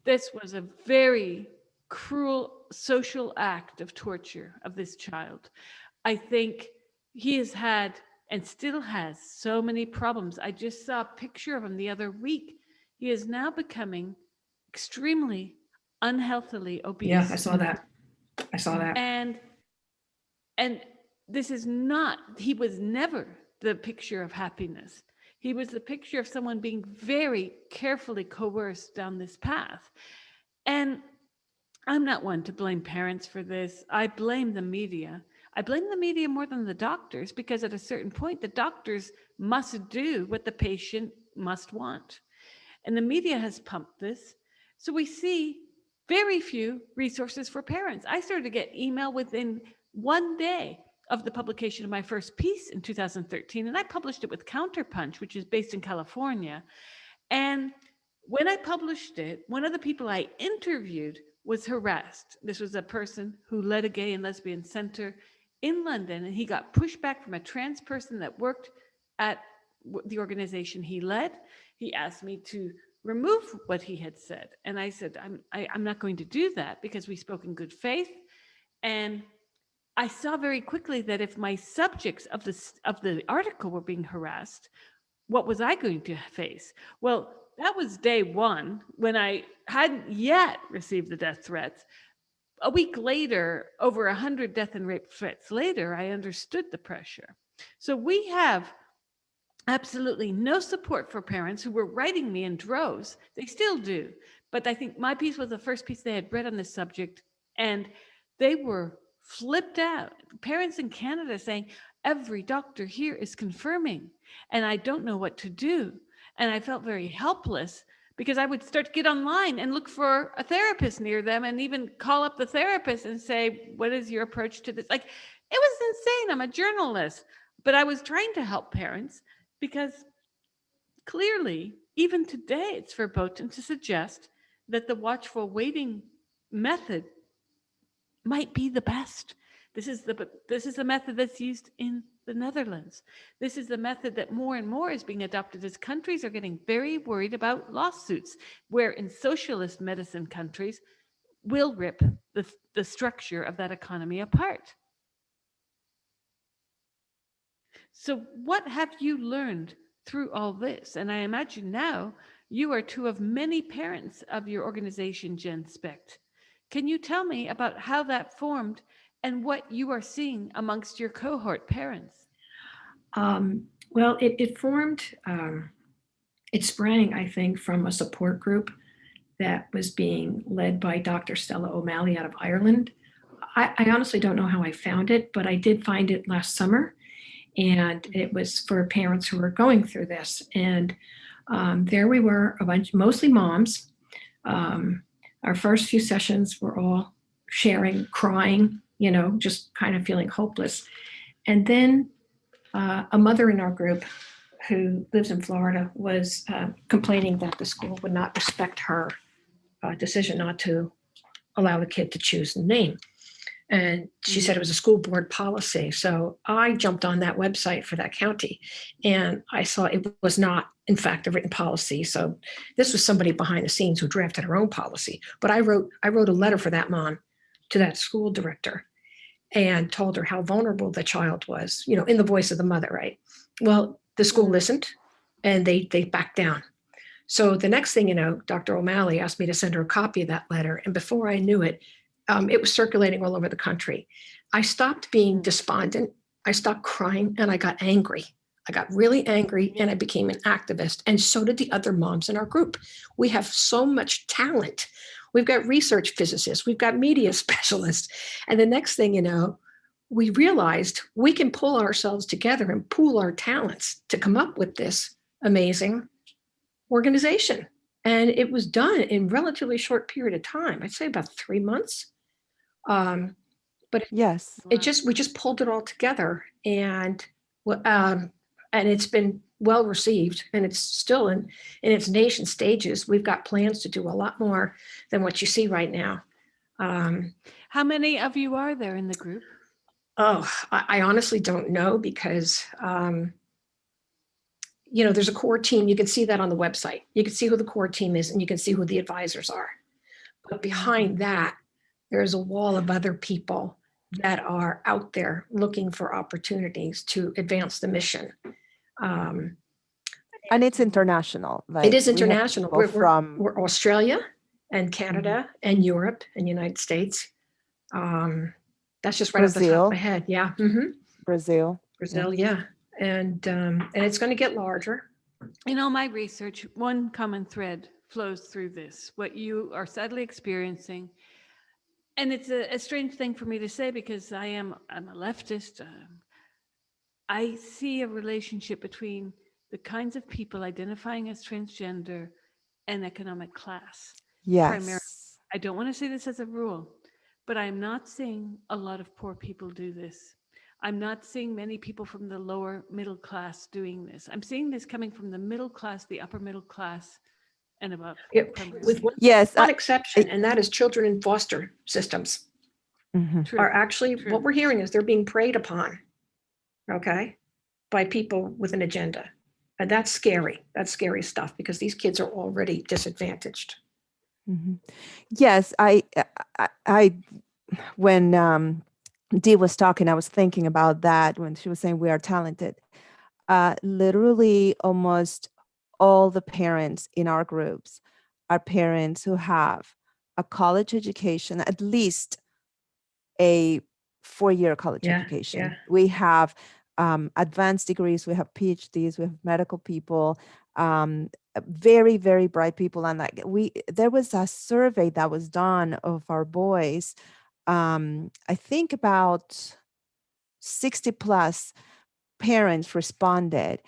this was a very cruel social act of torture of this child. I think he has had and still has so many problems. I just saw a picture of him the other week. He is now becoming extremely unhealthily obese. Yeah, I saw that. And this is not, he was never the picture of happiness. He was the picture of someone being very carefully coerced down this path. And I'm not one to blame parents for this. I blame the media. I blame the media more than the doctors, because at a certain point, the doctors must do what the patient must want. And the media has pumped this. So we see very few resources for parents. I started to get email within 1 day of the publication of my first piece in 2013. And I published it with Counterpunch, which is based in California. And when I published it, one of the people I interviewed was harassed. This was a person who led a gay and lesbian center in London, and he got pushback from a trans person that worked at the organization he led. He asked me to remove what he had said. And I said, I'm not going to do that, because we spoke in good faith. And I saw very quickly that if my subjects of the article were being harassed, what was I going to face? Well, that was day one when I hadn't yet received the death threats. A week later, over 100 death and rape threats later, I understood the pressure. So we have absolutely no support for parents who were writing me in droves. They still do. But I think my piece was the first piece they had read on this subject, and they were flipped out. Parents in Canada saying, every doctor here is confirming, and I don't know what to do. And I felt very helpless because I would start to get online and look for a therapist near them and even call up the therapist and say, what is your approach to this? Like, it was insane. I'm a journalist, but I was trying to help parents because clearly, even today, it's verboten to suggest that the watchful waiting method might be the best. This is the method that's used in the Netherlands. This is the method that more and more is being adopted as countries are getting very worried about lawsuits, where in socialist medicine countries will rip the structure of that economy apart. So what have you learned through all this? And I imagine now you are two of many parents of your organization, Genspect. Can you tell me about how that formed and what you are seeing amongst your cohort parents? Well, it formed, it sprang, I think, from a support group that was being led by Dr. Stella O'Malley out of Ireland. I honestly don't know how I found it, but I did find it last summer. And it was for parents who were going through this. And there we were, a bunch, mostly moms. Our first few sessions were all sharing, crying, just kind of feeling hopeless. And then a mother in our group who lives in Florida was complaining that the school would not respect her decision not to allow the kid to choose the name. And she said it was a school board policy. So I jumped on that website for that county and I saw it was not, in fact, a written policy. So this was somebody behind the scenes who drafted her own policy. But I wrote a letter for that mom to that school director and told her how vulnerable the child was, in the voice of the mother, right? Well, the school listened and they backed down. So the next thing, Dr. O'Malley asked me to send her a copy of that letter. And before I knew it, it was circulating all over the country. I stopped being despondent. I stopped crying and I got angry. I got really angry and I became an activist. And so did the other moms in our group. We have so much talent. We've got research physicists. We've got media specialists. And the next thing we realized we can pull ourselves together and pool our talents to come up with this amazing organization. And it was done in relatively short period of time. I'd say about 3 months. But Yes. we just pulled it all together, and it's been well received, and it's still in its nascent stages. We've got plans to do a lot more than what you see right now. How many of you are there in the group? Oh, I honestly don't know because there's a core team. You can see that on the website. You can see who the core team is and you can see who the advisors are. But behind that, there's a wall of other people that are out there looking for opportunities to advance the mission. And it's international. It is international. We're we're Australia and Canada and Europe and United States. That's just right off the top of my head. Yeah. Mm-hmm. Brazil, yeah. And it's going to get larger. In all my research, one common thread flows through this, what you are sadly experiencing. And it's a strange thing for me to say because I'm a leftist. I see a relationship between the kinds of people identifying as transgender and economic class. yes. Primarily. I don't want to say this as a rule, but I'm not seeing a lot of poor people do this. I'm not seeing many people from the lower middle class doing this. I'm seeing this coming from the middle class, the upper middle class, and above. With one exception, and that is children in foster systems are actually, what we're hearing is they're being preyed upon, okay, by people with an agenda. And that's scary. That's scary stuff because these kids are already disadvantaged. Mm-hmm. Yes, I when Dee was talking, I was thinking about that when she was saying we are talented. Literally, almost all the parents in our groups are parents who have a college education, at least a 4-year college education. We have advanced degrees, we have PhDs, we have medical people, very, very bright people. And like there was a survey that was done of our boys. I think about 60 plus parents responded,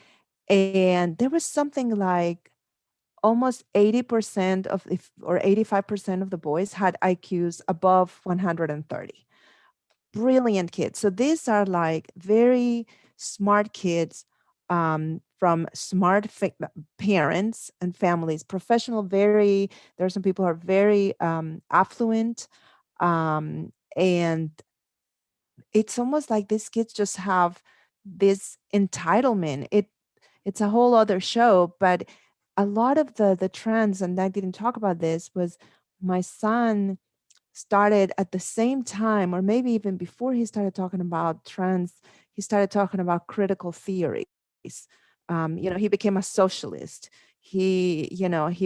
and there was something like almost 80% of or 85% of the boys had IQs above 130. Brilliant kids. So these are like very smart kids, from smart parents and families, professional, there are some people who are very affluent, and it's almost like these kids just have this entitlement. It's a whole other show, but a lot of the trends, and I didn't talk about this, was my son started at the same time, or maybe even before he started talking about trends, he started talking about critical theories. He became a socialist. He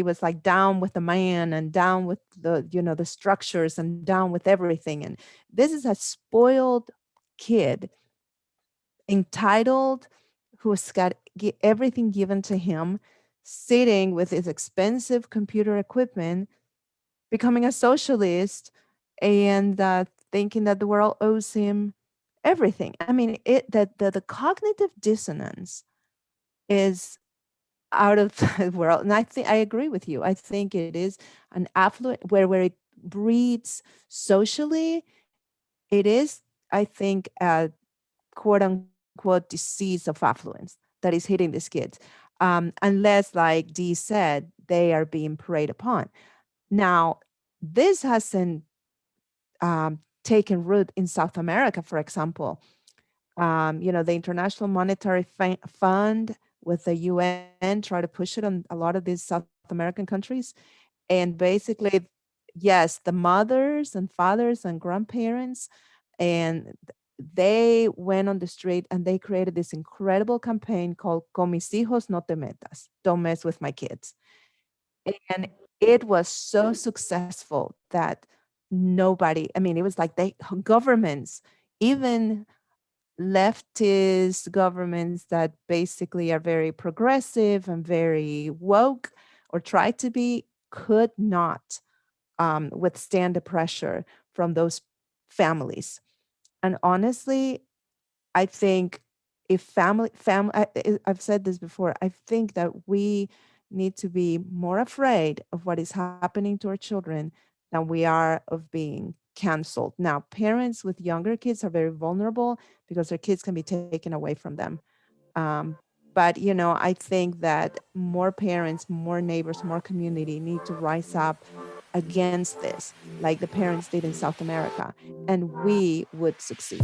was like down with the man and down with the structures and down with everything. And this is a spoiled kid, entitled, who's got everything given to him, sitting with his expensive computer equipment, becoming a socialist, and thinking that the world owes him everything. I mean, the cognitive dissonance is out of the world. And I agree with you. I think it is an affluent where it breeds socially. It is, I think, a quote unquote disease of affluence that is hitting these kids. Unless, like Dee said, they are being preyed upon. Now, this hasn't taken root in South America, for example. The International Monetary Fund with the UN try to push it on a lot of these South American countries. And basically, yes, the mothers and fathers and grandparents, and they went on the street and they created this incredible campaign called Con mis hijos no te metas, don't mess with my kids. And it was so successful that nobody, I mean, it was like governments, even leftist governments that basically are very progressive and very woke, or try to be, could not withstand the pressure from those families. And honestly, I think if I've said this before, I think that we need to be more afraid of what is happening to our children than we are of being canceled. Now, parents with younger kids are very vulnerable because their kids can be taken away from them. Um, but, I think that more parents, more neighbors, more community need to rise up against this, like the parents did in South America, and we would succeed.